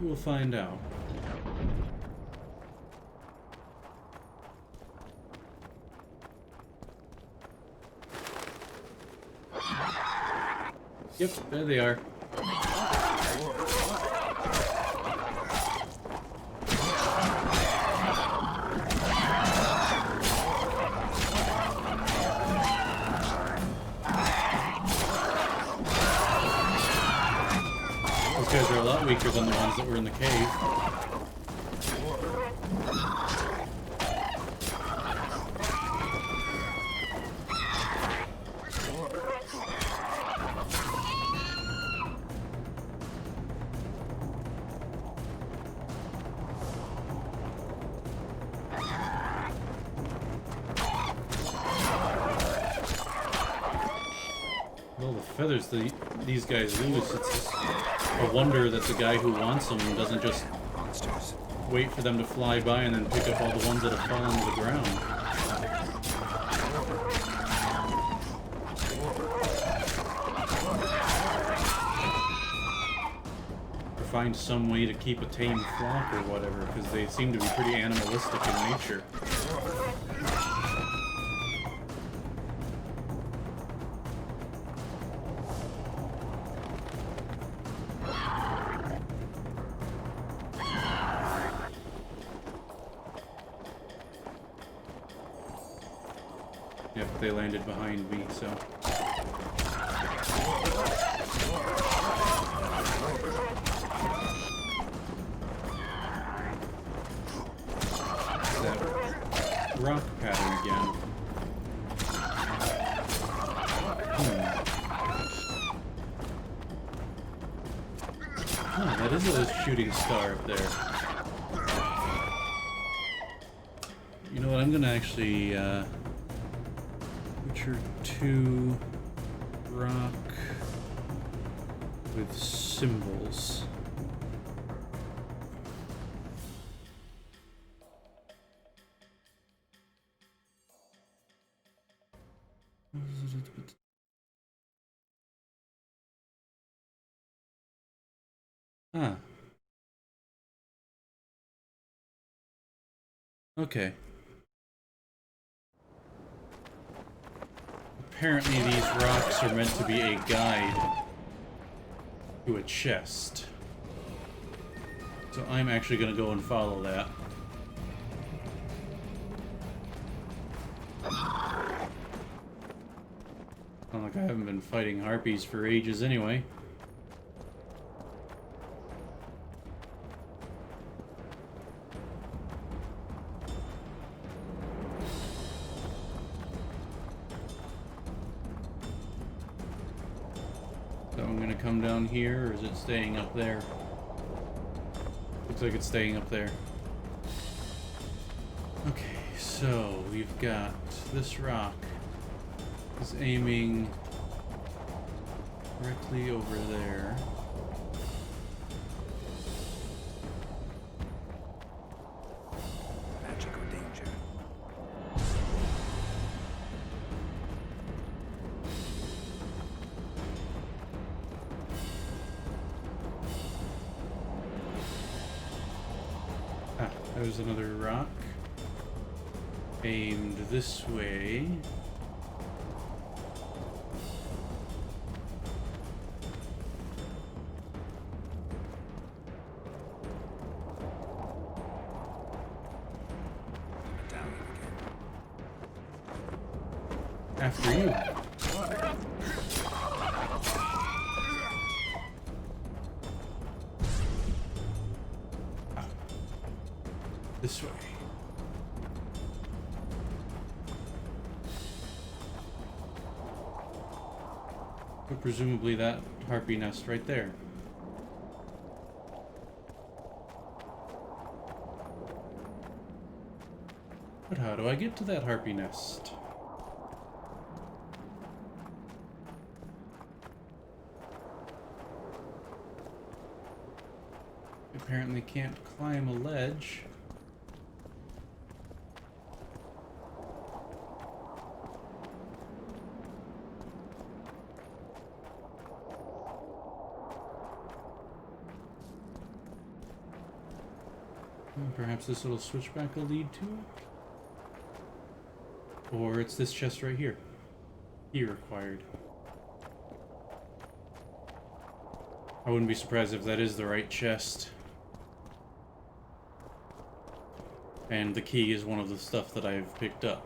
We'll find out. Yep, there they are. Those guys are a lot weaker than the ones that were in the cave. Well, the feathers these guys lose, it's a wonder that the guy who wants them doesn't just wait for them to fly by and then pick up all the ones that have fallen to the ground. Or find some way to keep a tame flock or whatever, because they seem to be pretty animalistic in nature. Yep, they landed behind me, so... That rock pattern again. Oh, that is a shooting star up there. You know what, I'm gonna actually, Witcher 2 rock with symbols. Ah. Okay. Apparently these rocks are meant to be a guide to a chest. So I'm actually going to go and follow that. Not like I haven't been fighting harpies for ages anyway. So I'm gonna come down here, or is it staying up there? Looks like it's staying up there. Okay, so we've got this rock is aiming directly over there. Magic or danger? Ah, there's another rock aimed this way. After you. Ah. This way. But presumably that harpy nest right there. But how do I get to that harpy nest? Apparently can't climb a ledge. Perhaps this little switchback will lead to it? Or it's this chest right here. Key required. I wouldn't be surprised if that is the right chest. And the key is one of the stuff that I've picked up.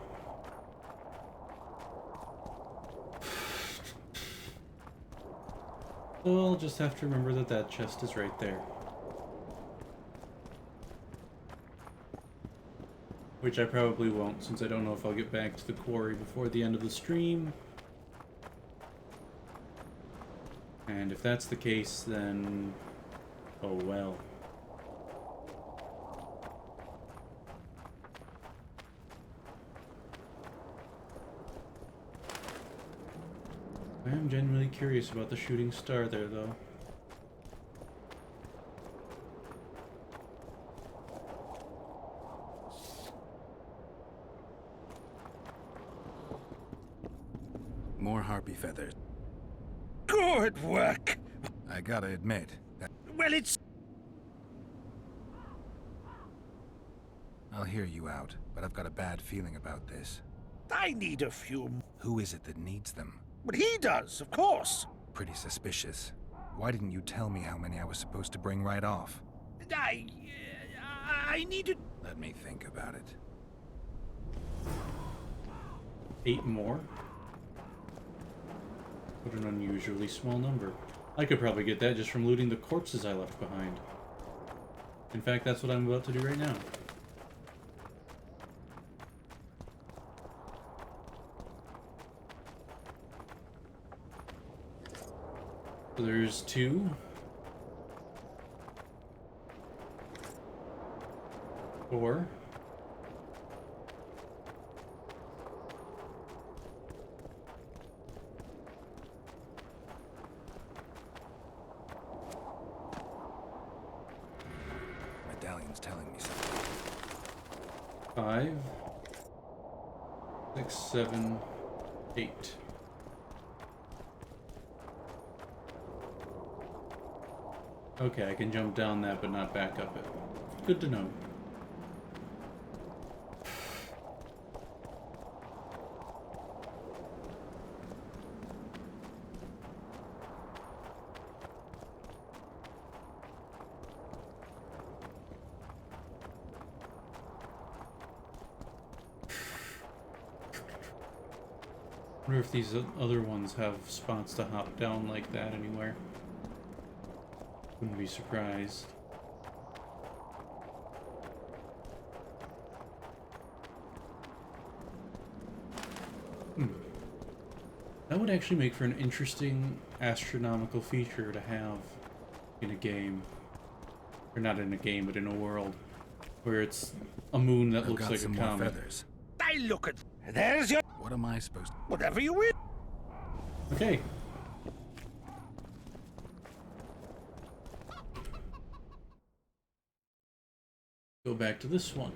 So I'll just have to remember that that chest is right there. Which I probably won't, since I don't know if I'll get back to the quarry before the end of the stream. And if that's the case, then... oh well. I am genuinely curious about the shooting star there, though. More harpy feathers. Good work! I gotta admit, that... Well, it's... I'll hear you out, but I've got a bad feeling about this. I need a few... Who is it that needs them? But he does, of course. Pretty suspicious. Why didn't you tell me how many I was supposed to bring right off? I needed... Let me think about it. 8 more? What an unusually small number. I could probably get that just from looting the corpses I left behind. In fact, that's what I'm about to do right now. So there's 2. 4. Medallion's telling me something. 5, 6, 7, 8. Okay, I can jump down that but not back up it. Good to know. I wonder if these other ones have spots to hop down like that anywhere. Wouldn't be surprised. That would actually make for an interesting astronomical feature to have in a game. Or not in a game, but in a world. where it's a moon that I've looks got like some a more comet. feathers. I look at. There's your. What am I supposed to... Whatever you will. Okay. Go back to this one.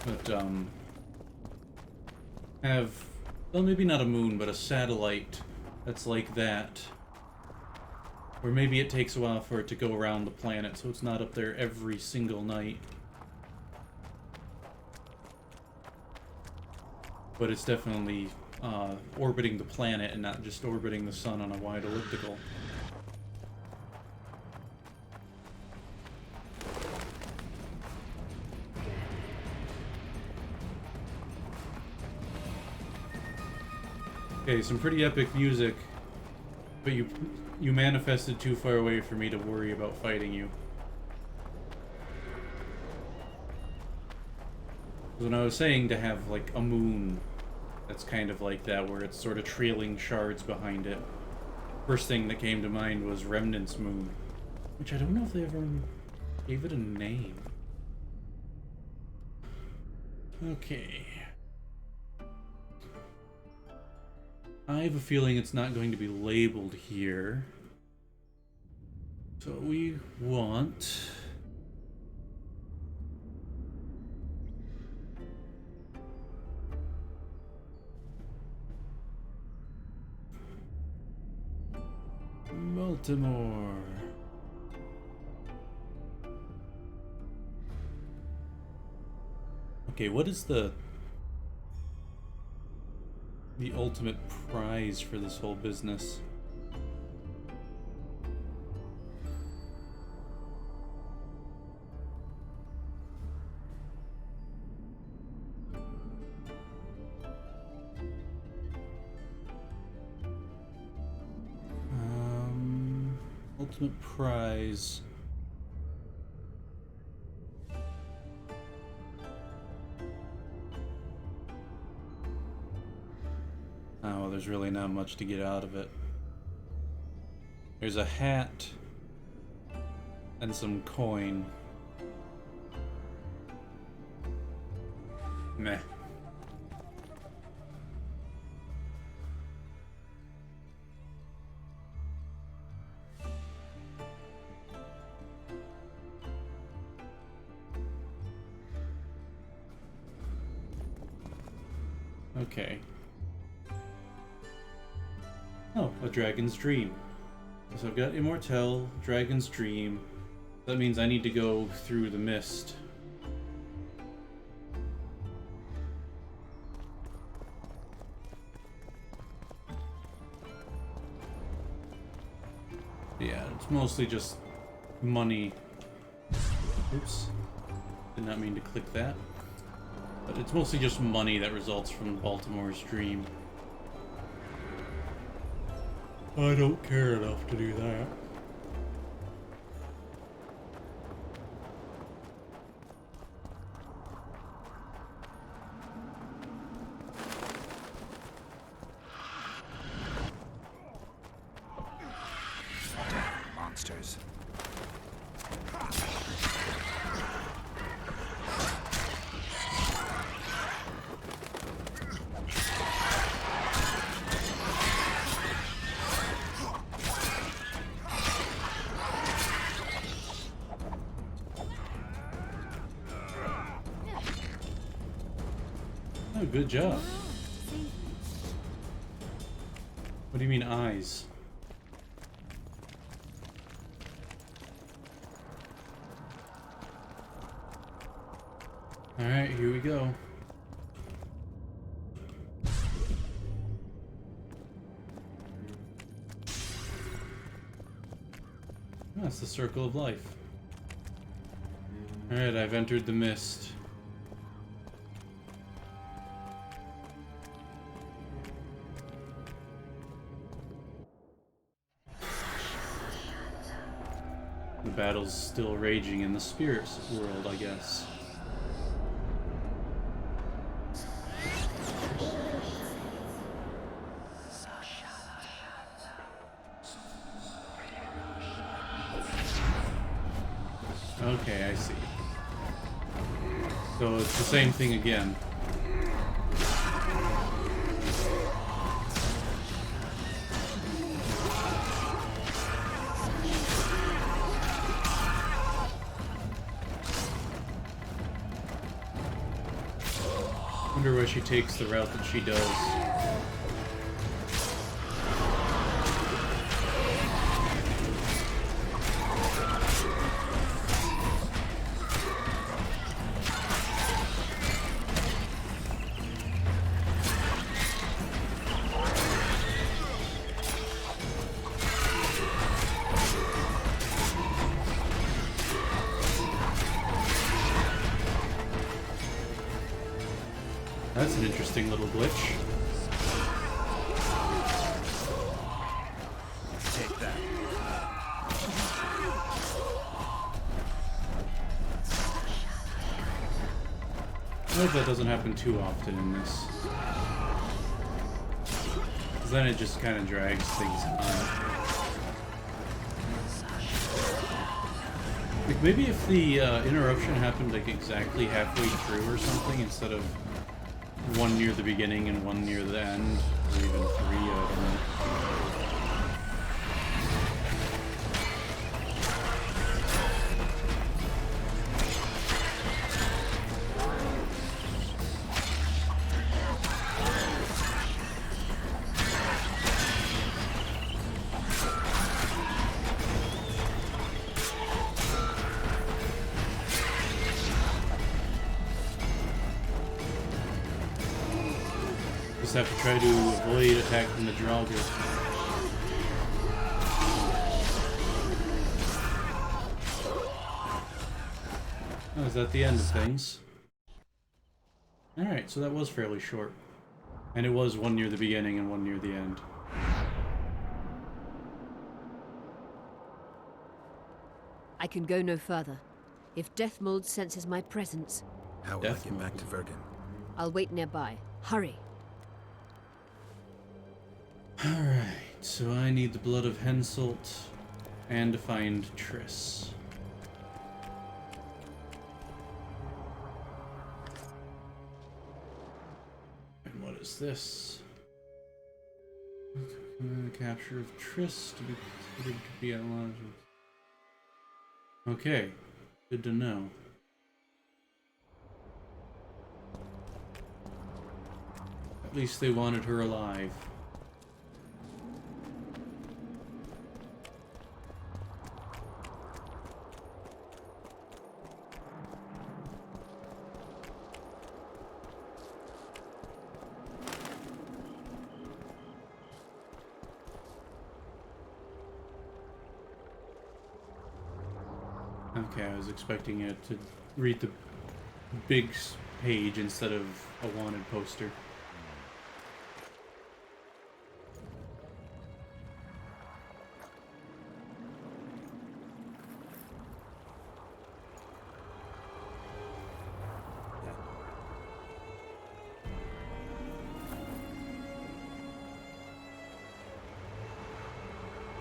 But, have, well, maybe not a moon, but a satellite that's like that. Or maybe it takes a while for it to go around the planet, so it's not up there every single night. But it's definitely orbiting the planet and not just orbiting the sun on a wide elliptical. Okay, some pretty epic music, but you manifested too far away for me to worry about fighting you. When I was saying to have like a moon that's kind of like that, where it's sort of trailing shards behind it, first thing that came to mind was Remnant's moon, which I don't know if they ever gave it a name. Okay. I have a feeling it's not going to be labeled here. So we want... Baltimore. Okay, what is the ultimate prize for this whole business? Ultimate prize. Oh, well, there's really not much to get out of it. There's a hat and some coin. Meh. Okay. Oh, a dragon's dream. So I've got Immortelle, dragon's dream. That means I need to go through the mist. Yeah, it's mostly just money. Oops. Did not mean to click that. But it's mostly just money that results from Baltimore's dream. I don't care enough to do that. Damn monsters. Oh, good job. What do you mean, eyes? Alright, here we go. That's the circle of life. Alright, I've entered the mist. The battle's still raging in the spirit's world, I guess. Okay, I see. So it's the same thing again. Wonder why she takes the route that she does. That's an interesting little glitch. Take that. I hope that doesn't happen too often in this. Because then it just kind of drags things on. Like maybe if the interruption happened like exactly halfway through or something, instead of one near the beginning and one near the end, or even three, I don't know. Just have to try to avoid attacking the Draugr. Oh, is that the end of things? Alright, so that was fairly short. And it was one near the beginning and one near the end. I can go no further. If Deathmold senses my presence... How will I get back to Vergen? I'll wait nearby. Hurry. Alright, so I need the blood of Henselt and to find Triss. And what is this? Capture of Triss to be considered to be outlawed. Okay, good to know. At least they wanted her alive. Okay, I was expecting it to read the big page instead of a wanted poster.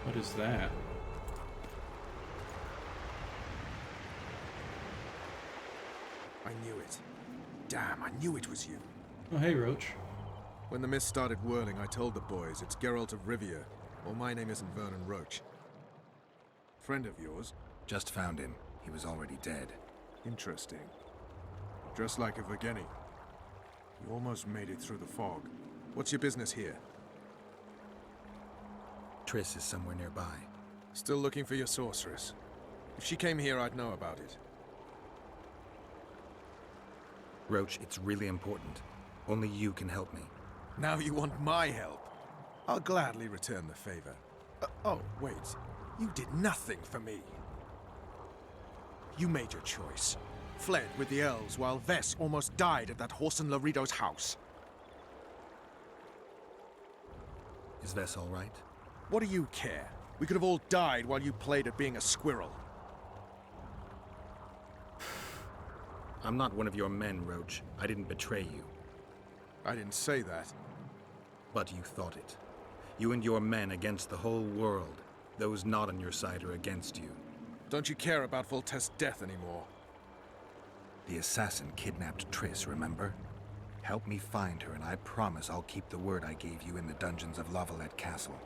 What is that? I knew it. Damn, I knew it was you. Oh, hey, Roach. When the mist started whirling, I told the boys it's Geralt of Rivia, or my name isn't Vernon Roach. Friend of yours? Just found him. He was already dead. Interesting. Just like a Vergeni. You almost made it through the fog. What's your business here? Triss is somewhere nearby. Still looking for your sorceress. If she came here, I'd know about it. Roach, it's really important. Only you can help me. Now you want my help? I'll gladly return the favor. Oh, wait. You did nothing for me. You made your choice. Fled with the elves while Vess almost died at that Horson Laredo's house. Is Vess all right? What do you care? We could have all died while you played at being a squirrel. I'm not one of your men, Roach. I didn't betray you. I didn't say that. But you thought it. You and your men against the whole world. Those not on your side are against you. Don't you care about Voltaire's death anymore? The assassin kidnapped Triss, remember? Help me find her, and I promise I'll keep the word I gave you in the dungeons of Lavalette Castle.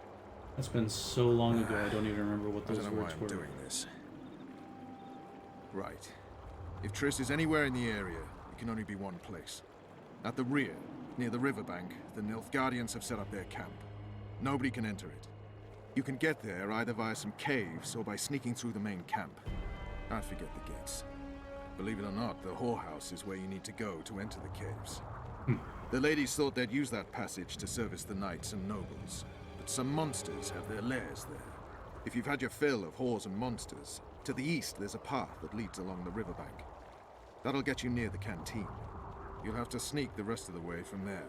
That's been so long ago, I don't even remember what those I don't know why words I'm were. doing this. Right. If Triss is anywhere in the area, it can only be one place. At the rear, near the riverbank, the Nilfgaardians have set up their camp. Nobody can enter it. You can get there either via some caves or by sneaking through the main camp. I forget the gates. Believe it or not, the whorehouse is where you need to go to enter the caves. The ladies thought they'd use that passage to service the knights and nobles, but some monsters have their lairs there. If you've had your fill of whores and monsters, to the east there's a path that leads along the riverbank. That'll get you near the canteen. You'll have to sneak the rest of the way from there.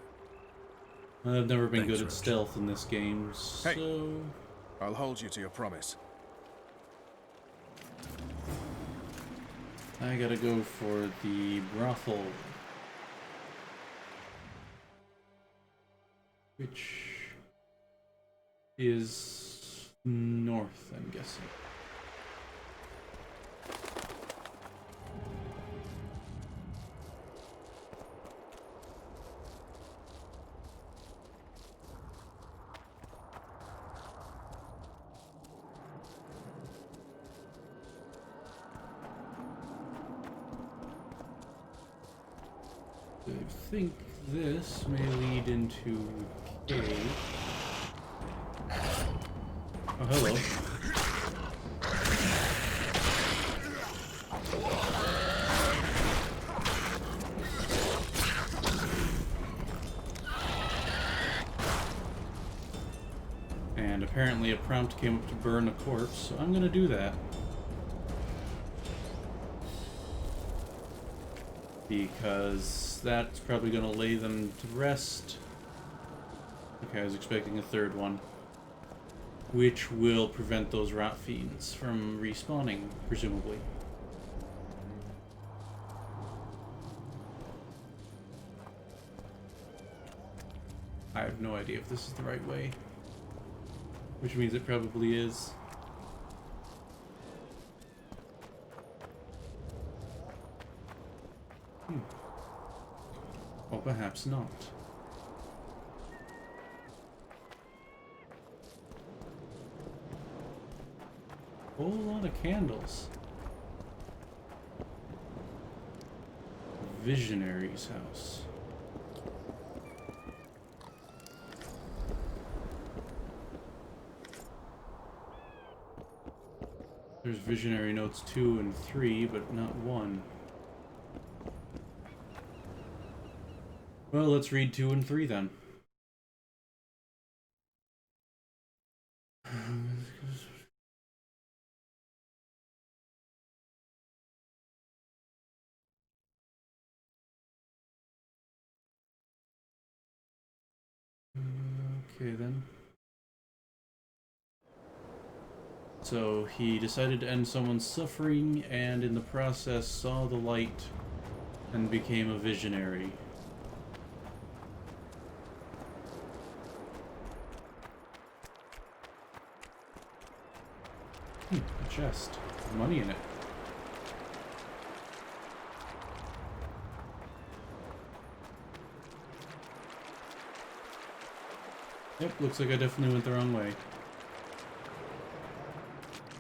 I've never been Thanks, good at Roach. stealth in this game, so... Hey, I'll hold you to your promise. I gotta go for the brothel. Which is north, I'm guessing. I think this may lead into a cave. Oh, hello. And apparently a prompt came up to burn a corpse, so I'm gonna do that. Because that's probably going to lay them to rest. Okay, I was expecting a third one. Which will prevent those rot fiends from respawning, presumably. I have no idea if this is the right way. Which means it probably is. Or perhaps not. Whole lot of candles. Visionary's house. There's Visionary Notes 2 and 3, but not 1. Well, let's read 2 and 3 then. Okay then. So he decided to end someone's suffering and in the process saw the light and became a visionary. A chest. Money in it. Yep, looks like I definitely went the wrong way.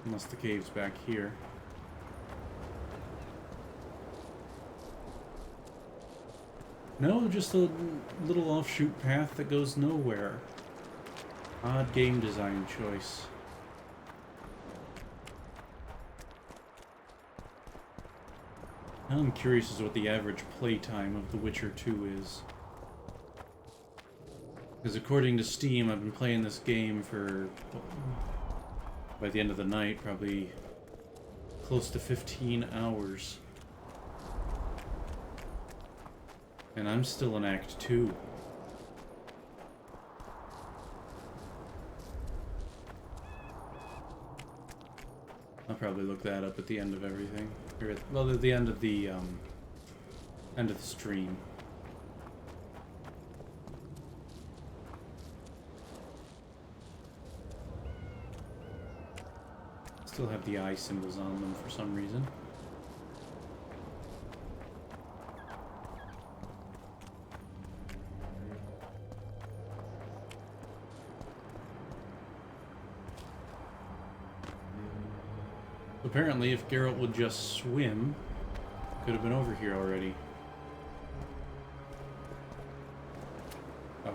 Unless the cave's back here. No, just a little offshoot path that goes nowhere. Odd game design choice. Now I'm curious as to what the average playtime of The Witcher 2 is. Because according to Steam, I've been playing this game for, by the end of the night, probably close to 15 hours. And I'm still in Act 2. I'll probably look that up at the end of everything. Or at, well, at the end of the stream. Still have the eye symbols on them for some reason. Apparently, if Geralt would just swim, could have been over here already. Oh,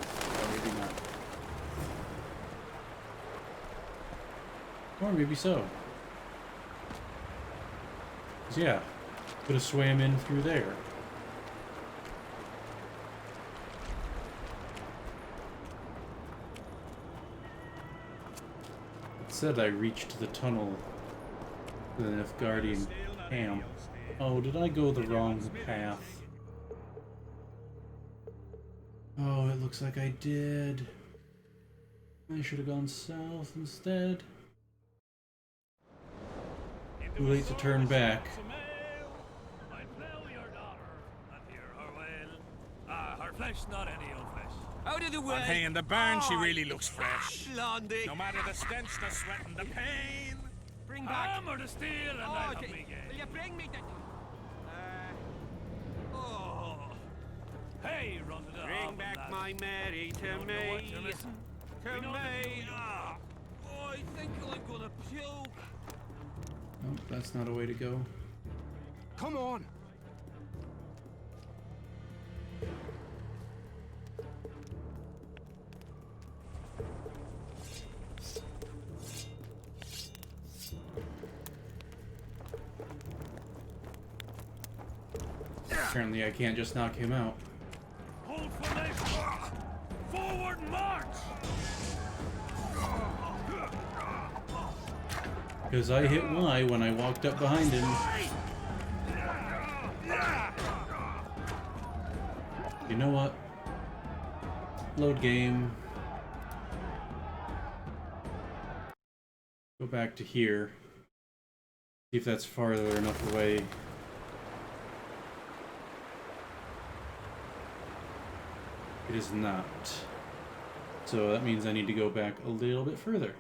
maybe not. Or maybe so. 'Cause yeah, could have swam in through there. It said I reached the tunnel. The Nilfgaardian camp. Oh, did I go the wrong path? Oh, it looks like I did. I should have gone south instead. Too late to turn back. Her flesh, not any old flesh. Out of the way! Hey, in the barn, she really looks fresh. Blondie! No matter the stench, the sweat, and the pain. Bring back Hammer the steel and let okay. me get. Will you bring me the... Hey, run it up. Bring back my Mary to me. To me. Oh, I think I'm gonna puke. Nope, that's not a way to go. Come on! Apparently I can't just knock him out. Hold formation. Forward march. Because I hit Y when I walked up behind him. You know what? Load game. Go back to here. See if that's farther enough away. It is not. So that means I need to go back a little bit further.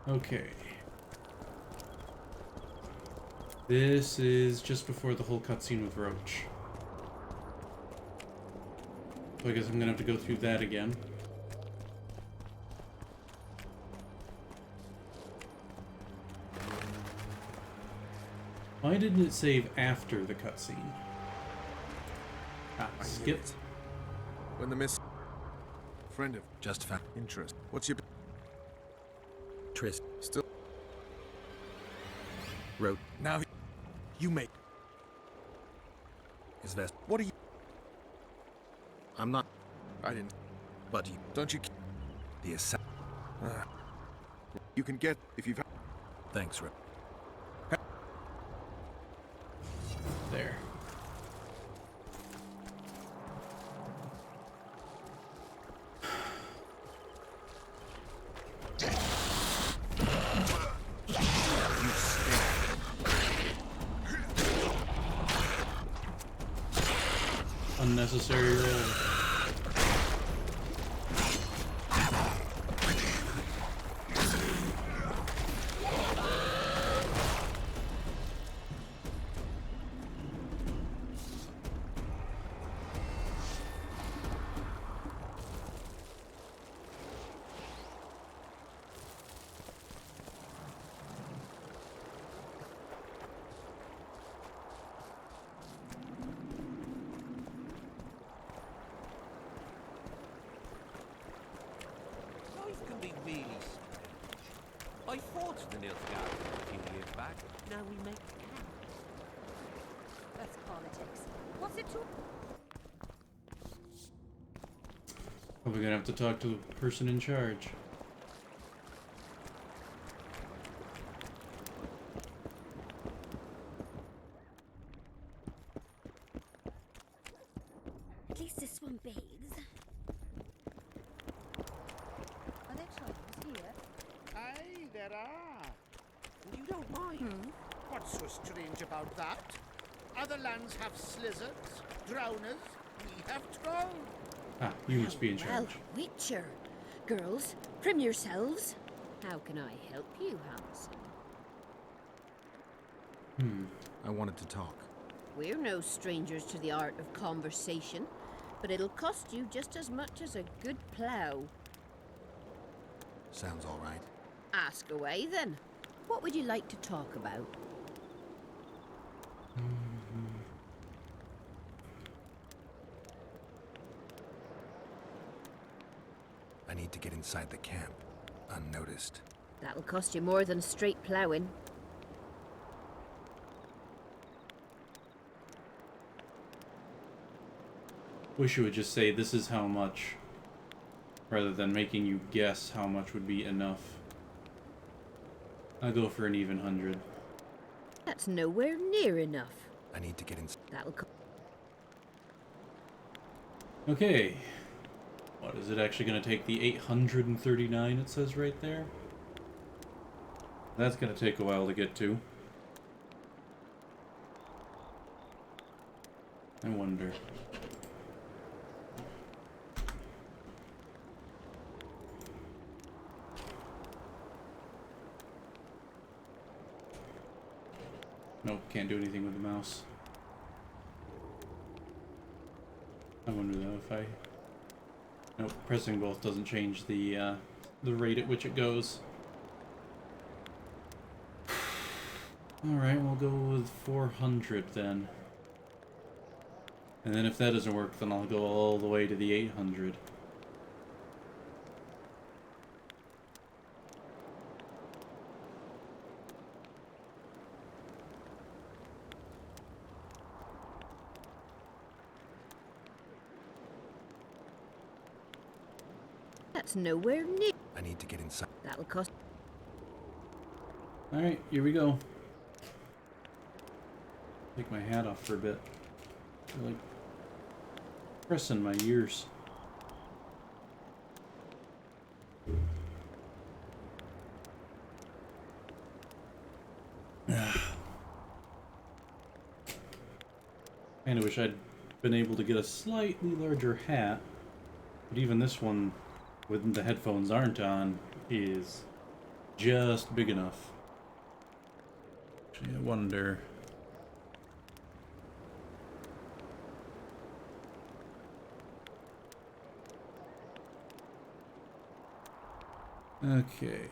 Okay. This is just before the whole cutscene with Roach. So I guess I'm gonna have to go through that again. Why didn't it save after the cutscene? Ah, skip. When the miss... Friend of... Just found... Interest. What's your... Triss. Still... Wrote. Now... You make... His vest. What are you... I'm not... I didn't... But you... Don't you... The assassin. You can get... If you've... Thanks, Rip. There. Unnecessary roll. Life can be really strange. I fought the Nilfgaardian a few years back. Now we make camp. That's politics. What's it to? Probably gonna have to talk to the person in charge. At least this one bathes. Are there troubles here? Aye, there are. You don't mind? What's so strange about that? Other lands have slizzards, drowners, we have trolls. Ah, you must be in charge. Well, Witcher. Girls, prim yourselves. How can I help you, Hans? I wanted to talk. We're no strangers to the art of conversation, but it'll cost you just as much as a good plough. Sounds all right. Ask away, then. What would you like to talk about? I need to get inside the camp, unnoticed. That'll cost you more than straight ploughing. Wish you would just say this is how much, rather than making you guess how much would be enough. I'll go for an even 100. That's nowhere near enough. I need to get inside. That'll Okay. What, is it actually going to take the 839 it says right there? That's going to take a while to get to. I wonder. Nope, can't do anything with the mouse. I wonder though if I... Nope, pressing both doesn't change the rate at which it goes. Alright, we'll go with 400 then. And then if that doesn't work, then I'll go all the way to the 800. That's nowhere near. I need to get inside. That'll cost. Alright, here we go. Take my hat off for a bit. I feel like pressing my ears. Kinda wish I'd been able to get a slightly larger hat, but even this one, when the headphones aren't on, is just big enough. Actually, I wonder... Okay.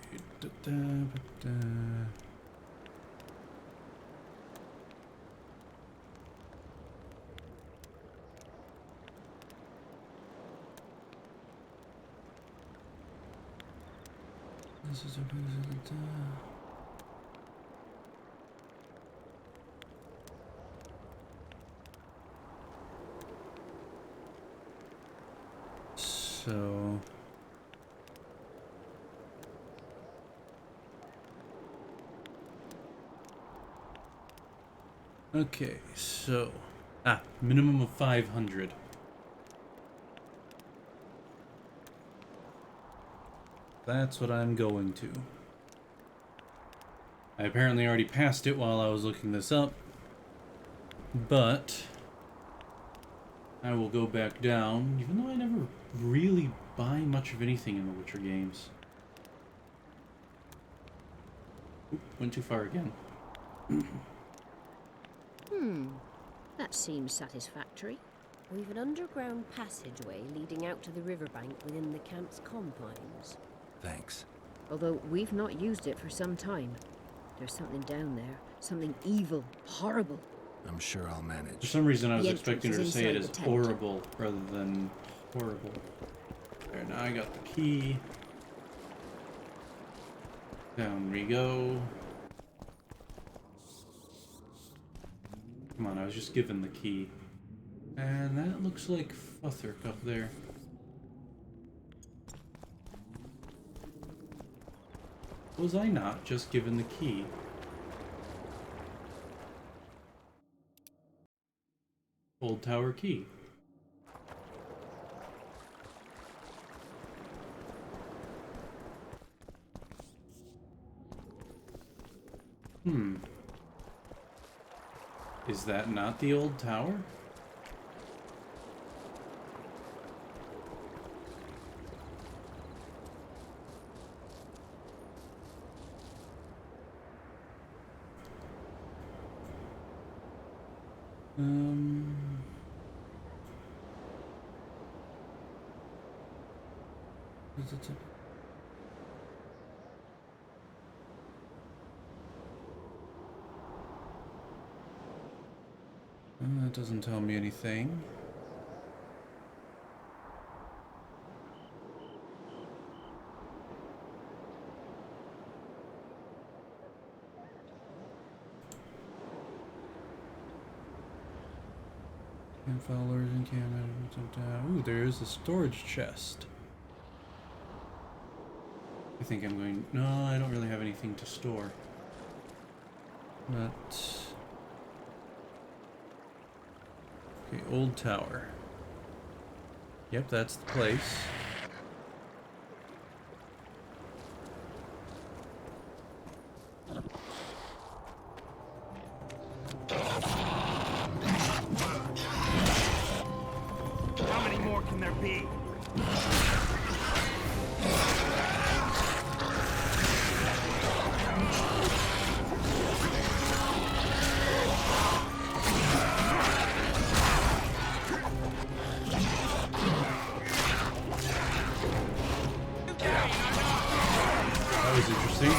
This is a so okay, so minimum of 500. That's what I'm going to. I apparently already passed it while I was looking this up, but I will go back down, even though I never really buy much of anything in the Witcher games. Oop, went too far again. That seems satisfactory. We've an underground passageway leading out to the riverbank within the camp's confines. Thanks. Although we've not used it for some time. There's something down there. Something evil, horrible. I'm sure I'll manage. For some reason I was The expecting her to entrance say it is as inside the tent. horrible rather than horrible. There, now I got the key. Down we go. Come on, I was just given the key. And that looks like Futhark up there. Was I not just given the key? Old Tower key. Is that not the old tower? Is it that doesn't tell me anything. Followers and cameras. Ooh, there is a storage chest. I think I'm going. No, I don't really have anything to store. But okay, old tower. Yep, that's the place. How many more can there be? That was interesting.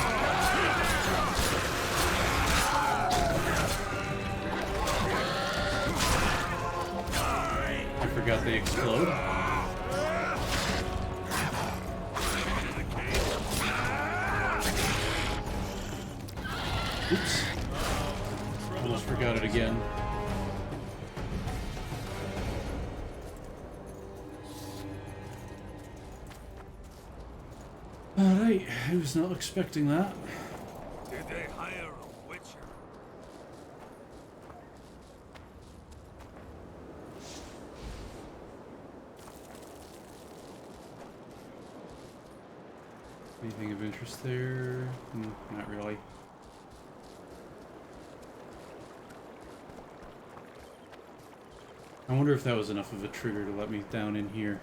I forgot they explode. Oops. Almost forgot it again. Alright, I was not expecting that. Did they hire a witcher? Anything of interest there? Not really. I wonder if that was enough of a trigger to let me down in here.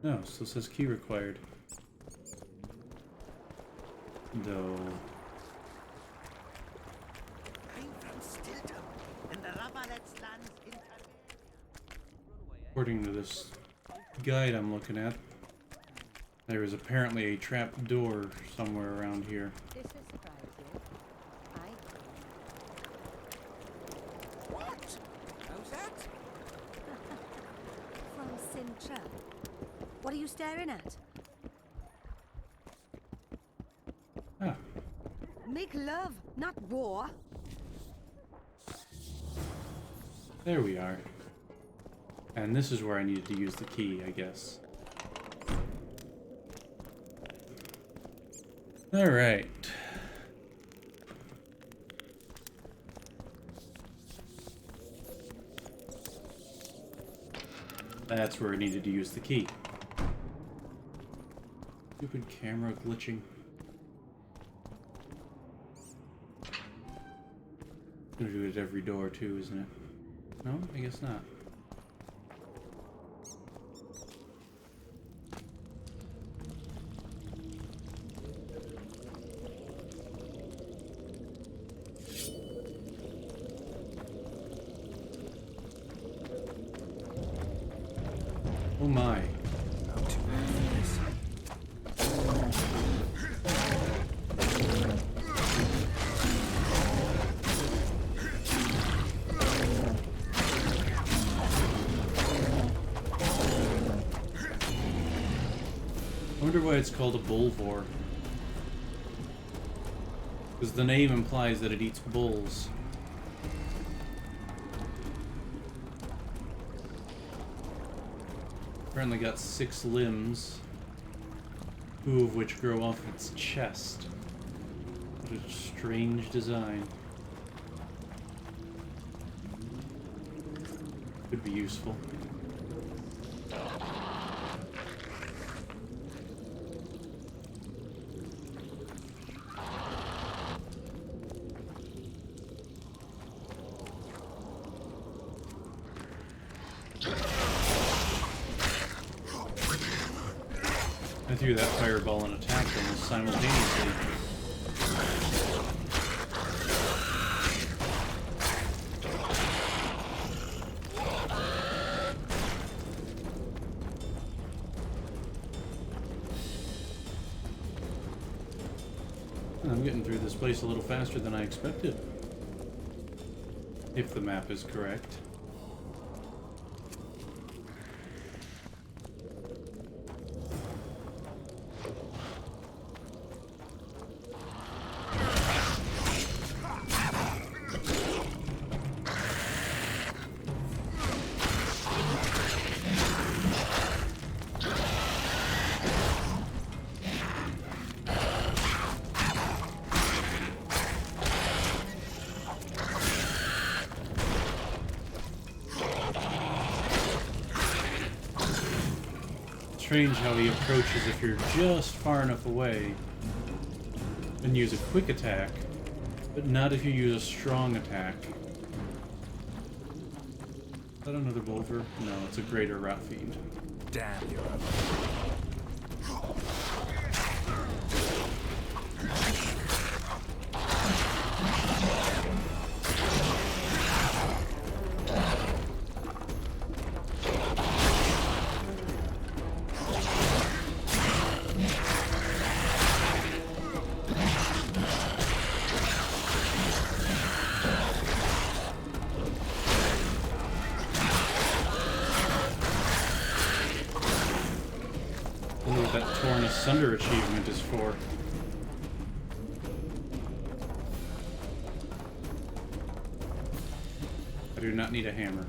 No, still says key required. Though. According to this guide I'm looking at, there is apparently a trap door somewhere around here. This will surprise you. What? How's that? From Sintra. What are you staring at? Ah. Make love, not war. There we are. And this is where I needed to use the key, I guess. Alright. That's where I needed to use the key. Stupid camera glitching. Gonna do it at every door too, isn't it? No, I guess not. Oh my. Not too bad for this. I wonder why it's called a bulvor. Because the name implies that it eats bulls. Apparently got 6 limbs, 2 of which grow off its chest. What a strange design. Could be useful. through that fireball and attacked almost simultaneously. I'm getting through this place a little faster than I expected. If the map is correct. Strange how he approaches if you're just far enough away and use a quick attack, but not if you use a strong attack. Is that another Bolver? No, it's a greater Rat Fiend. Damn you. Sunder achievement is for. I do not need a hammer.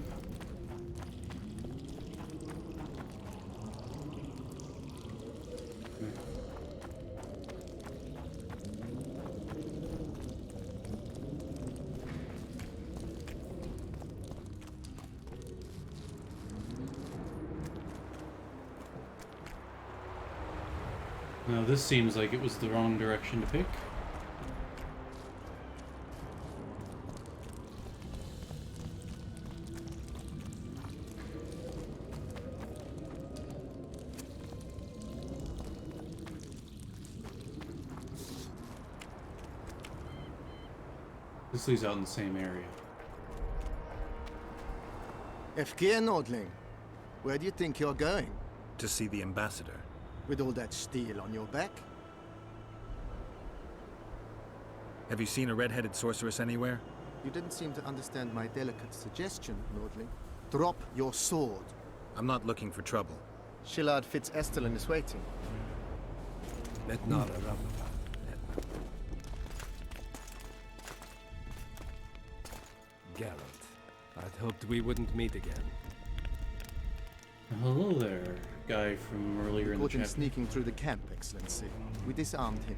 Now this seems like it was the wrong direction to pick. This leads out in the same area. FK Nordling, where do you think you're going? To see the ambassador. With all that steel on your back? Have you seen a red-headed sorceress anywhere? You didn't seem to understand my delicate suggestion, Nordling. Drop your sword. I'm not looking for trouble. Shillard Fitz-Estelin is waiting. Let not a rubber. Geralt, I'd hoped we wouldn't meet again. Hello there, guy from earlier in the caught him chapter. Sneaking through the camp, Excellency. We disarmed him.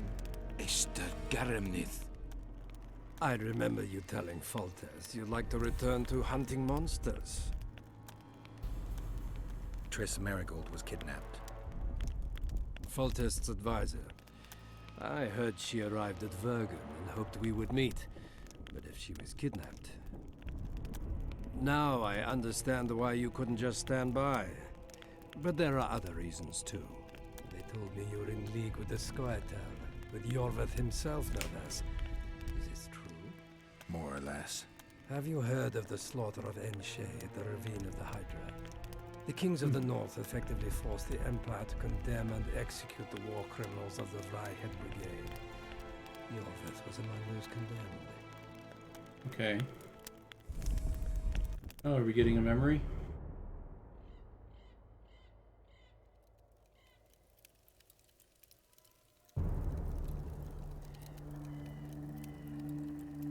I remember you telling Foltest you'd like to return to hunting monsters. Triss Marigold was kidnapped. Foltest's advisor. I heard she arrived at Vergen and hoped we would meet. But if she was kidnapped... Now I understand why you couldn't just stand by. But there are other reasons too. They told me you were in league with the Squirtle, with Yorveth himself no less. Is this true? More or less. Have you heard of the slaughter of Enshe at the ravine of the Hydra? The kings of the north effectively forced the Empire to condemn and execute the war criminals of the Vryhead Brigade. Yorveth was among those condemned. Okay. Oh, are we getting a memory?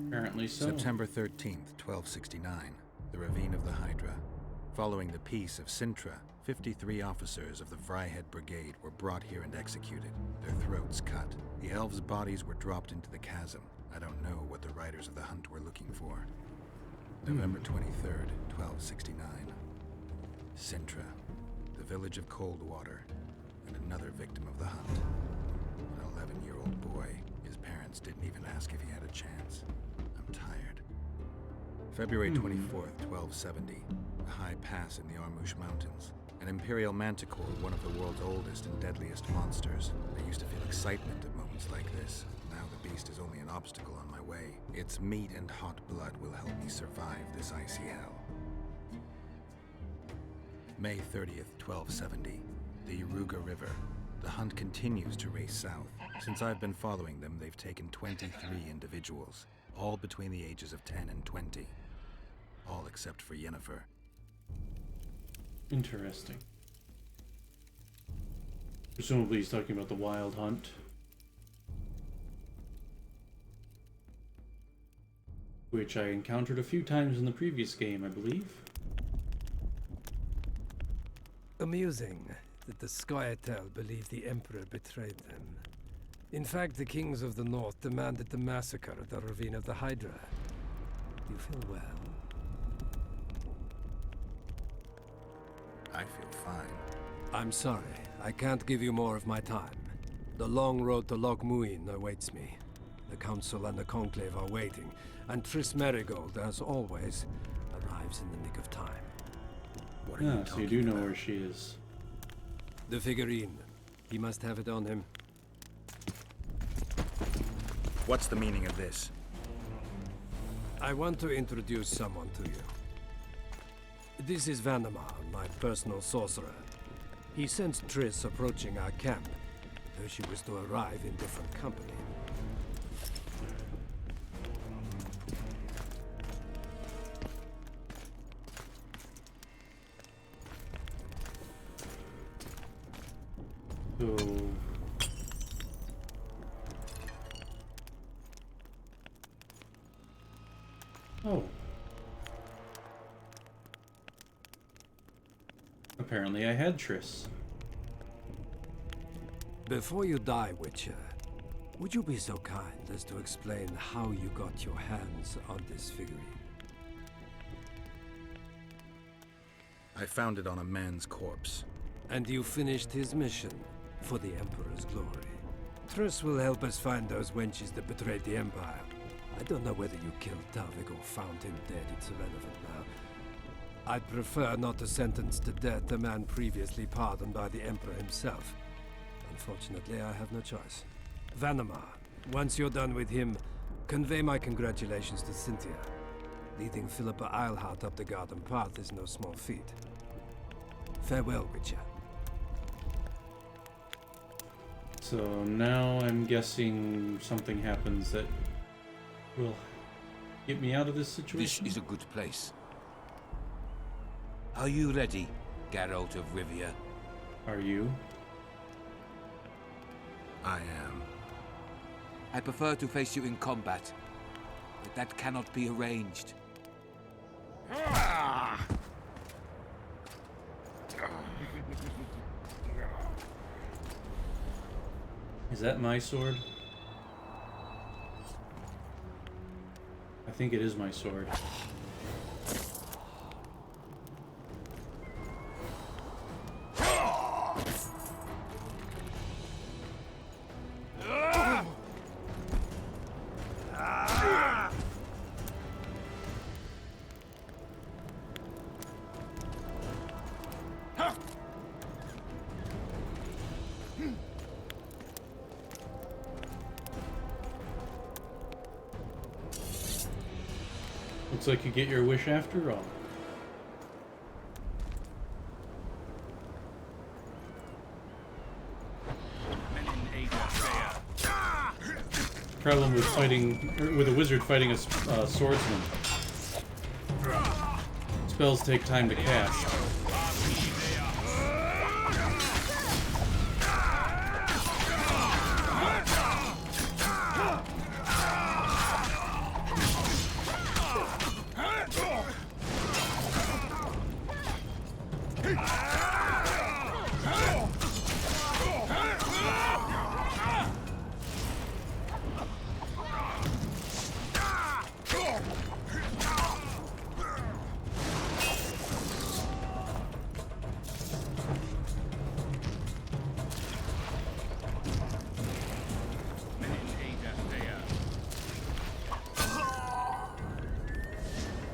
Apparently so. September 13th, 1269. The Ravine of the Hydra. Following the peace of Sintra, 53 officers of the Vryhead Brigade were brought here and executed, their throats cut. The elves' bodies were dropped into the chasm. I don't know what the riders of the hunt were looking for. November 23rd, 1269. Sintra, the village of Coldwater, and another victim of the hunt. An 11-year-old boy. His parents didn't even ask if he had a chance. I'm tired. February 24th, 1270. A high pass in the Armouche Mountains. An Imperial manticore, one of the world's oldest and deadliest monsters. I used to feel excitement at moments like this. Now the beast is only an obstacle on my way. Its meat and hot blood will help me survive this icy hell. May 30th, 1270. The Yaruga River. The hunt continues to race south. Since I've been following them, they've taken 23 individuals, all between the ages of 10 and 20. All except for Yennefer. Interesting. Presumably he's talking about the wild hunt. Which I encountered a few times in the previous game, I believe. Amusing that the Scoia'tael believe the Emperor betrayed them. In fact, the kings of the North demanded the massacre at the Ravine of the Hydra. Do you feel well? I feel fine. I'm sorry. I can't give you more of my time. The long road to Loch Muin awaits me. The Council and the Conclave are waiting, and Triss Merigold, as always, arrives in the nick of time. So you do know where she is. The figurine. He must have it on him. What's the meaning of this? I want to introduce someone to you. This is Vanamar, my personal sorcerer. He sensed Triss approaching our camp, though she was to arrive in different company. Oh. Apparently I had Triss. Before you die, Witcher, would you be so kind as to explain how you got your hands on this figurine? I found it on a man's corpse. And you finished his mission for the Emperor's glory. Triss will help us find those wenches that betrayed the Empire. I don't know whether you killed Talvik or found him dead. It's irrelevant now. I'd prefer not to sentence to death a man previously pardoned by the Emperor himself. Unfortunately, I have no choice. Vanamar, once you're done with him, convey my congratulations to Cynthia. Leading Philippa Eilhart up the garden path is no small feat. Farewell, Witcher. So now I'm guessing something happens that will get me out of this situation. This is a good place. Are you ready, Geralt of Rivia? Are you? I am. I prefer to face you in combat, but that cannot be arranged. Is that my sword? I think it is my sword. Looks like you get your wish after all. Problem with fighting, with a wizard fighting a swordsman. Spells take time to cast.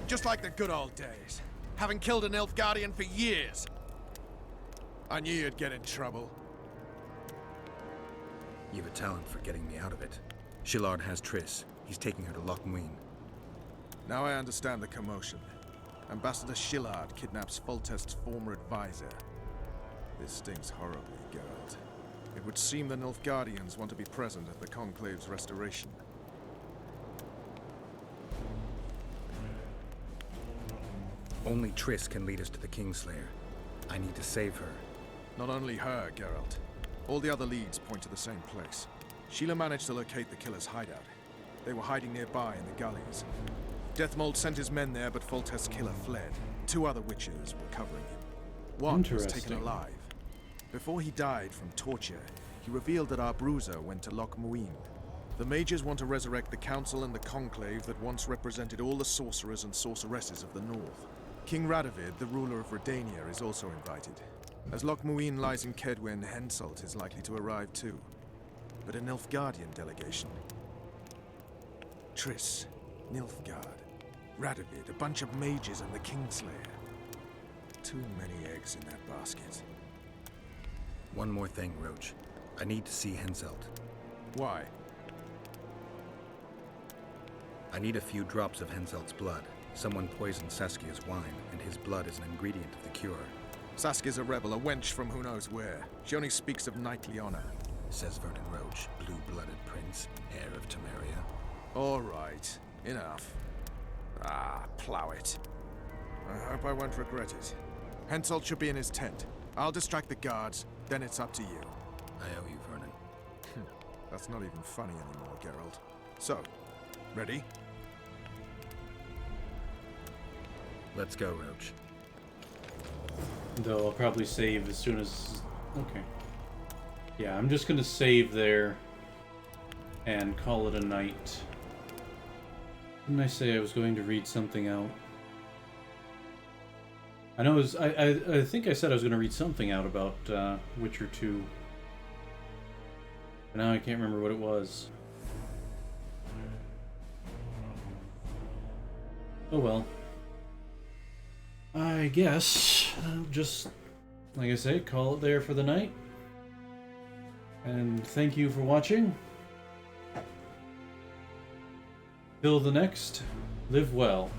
Just like the good old days. Having killed an elf guardian for years. I knew you'd get in trouble. You've a talent for getting me out of it. Shillard has Triss. He's taking her to Lochmuin. Now I understand the commotion. Ambassador Shillard kidnaps Foltest's former advisor. This stings horribly, Geralt. It would seem the Nilfgaardians want to be present at the Conclave's restoration. Only Triss can lead us to the Kingslayer. I need to save her. Not only her, Geralt. All the other leads point to the same place. Sheila managed to locate the killer's hideout. They were hiding nearby in the gullies. Deathmold sent his men there, but Foltest's killer fled. 2 other witches were covering him. One was taken alive. Before he died from torture, he revealed that our bruiser went to Lochmuin. The mages want to resurrect the council and the conclave that once represented all the sorcerers and sorceresses of the north. King Radovid, the ruler of Redania, is also invited. As Lochmuin lies in Kedwen, Henselt is likely to arrive too. But a Nilfgaardian delegation. Triss, Nilfgaard, Radovid, a bunch of mages and the Kingslayer. Too many eggs in that basket. One more thing, Roach. I need to see Henselt. Why? I need a few drops of Henselt's blood. Someone poisoned Saskia's wine, and his blood is an ingredient of the cure. Saskia's a rebel, a wench from who knows where. She only speaks of knightly honor. Says Vernon Roach, blue-blooded prince, heir of Temeria. All right, enough. Ah, plow it. I hope I won't regret it. Henselt should be in his tent. I'll distract the guards, then it's up to you. I owe you, Vernon. That's not even funny anymore, Geralt. So, ready? Let's go, Roach. Though I'll probably save as soon as... Okay. Yeah, I'm just gonna save there and call it a night. Didn't I say I was going to read something out? I know it was, I think I said I was going to read something out about Witcher 2. But now I can't remember what it was. Oh well. I guess I'll just, like I say, call it there for the night. And thank you for watching. Till the next, live well.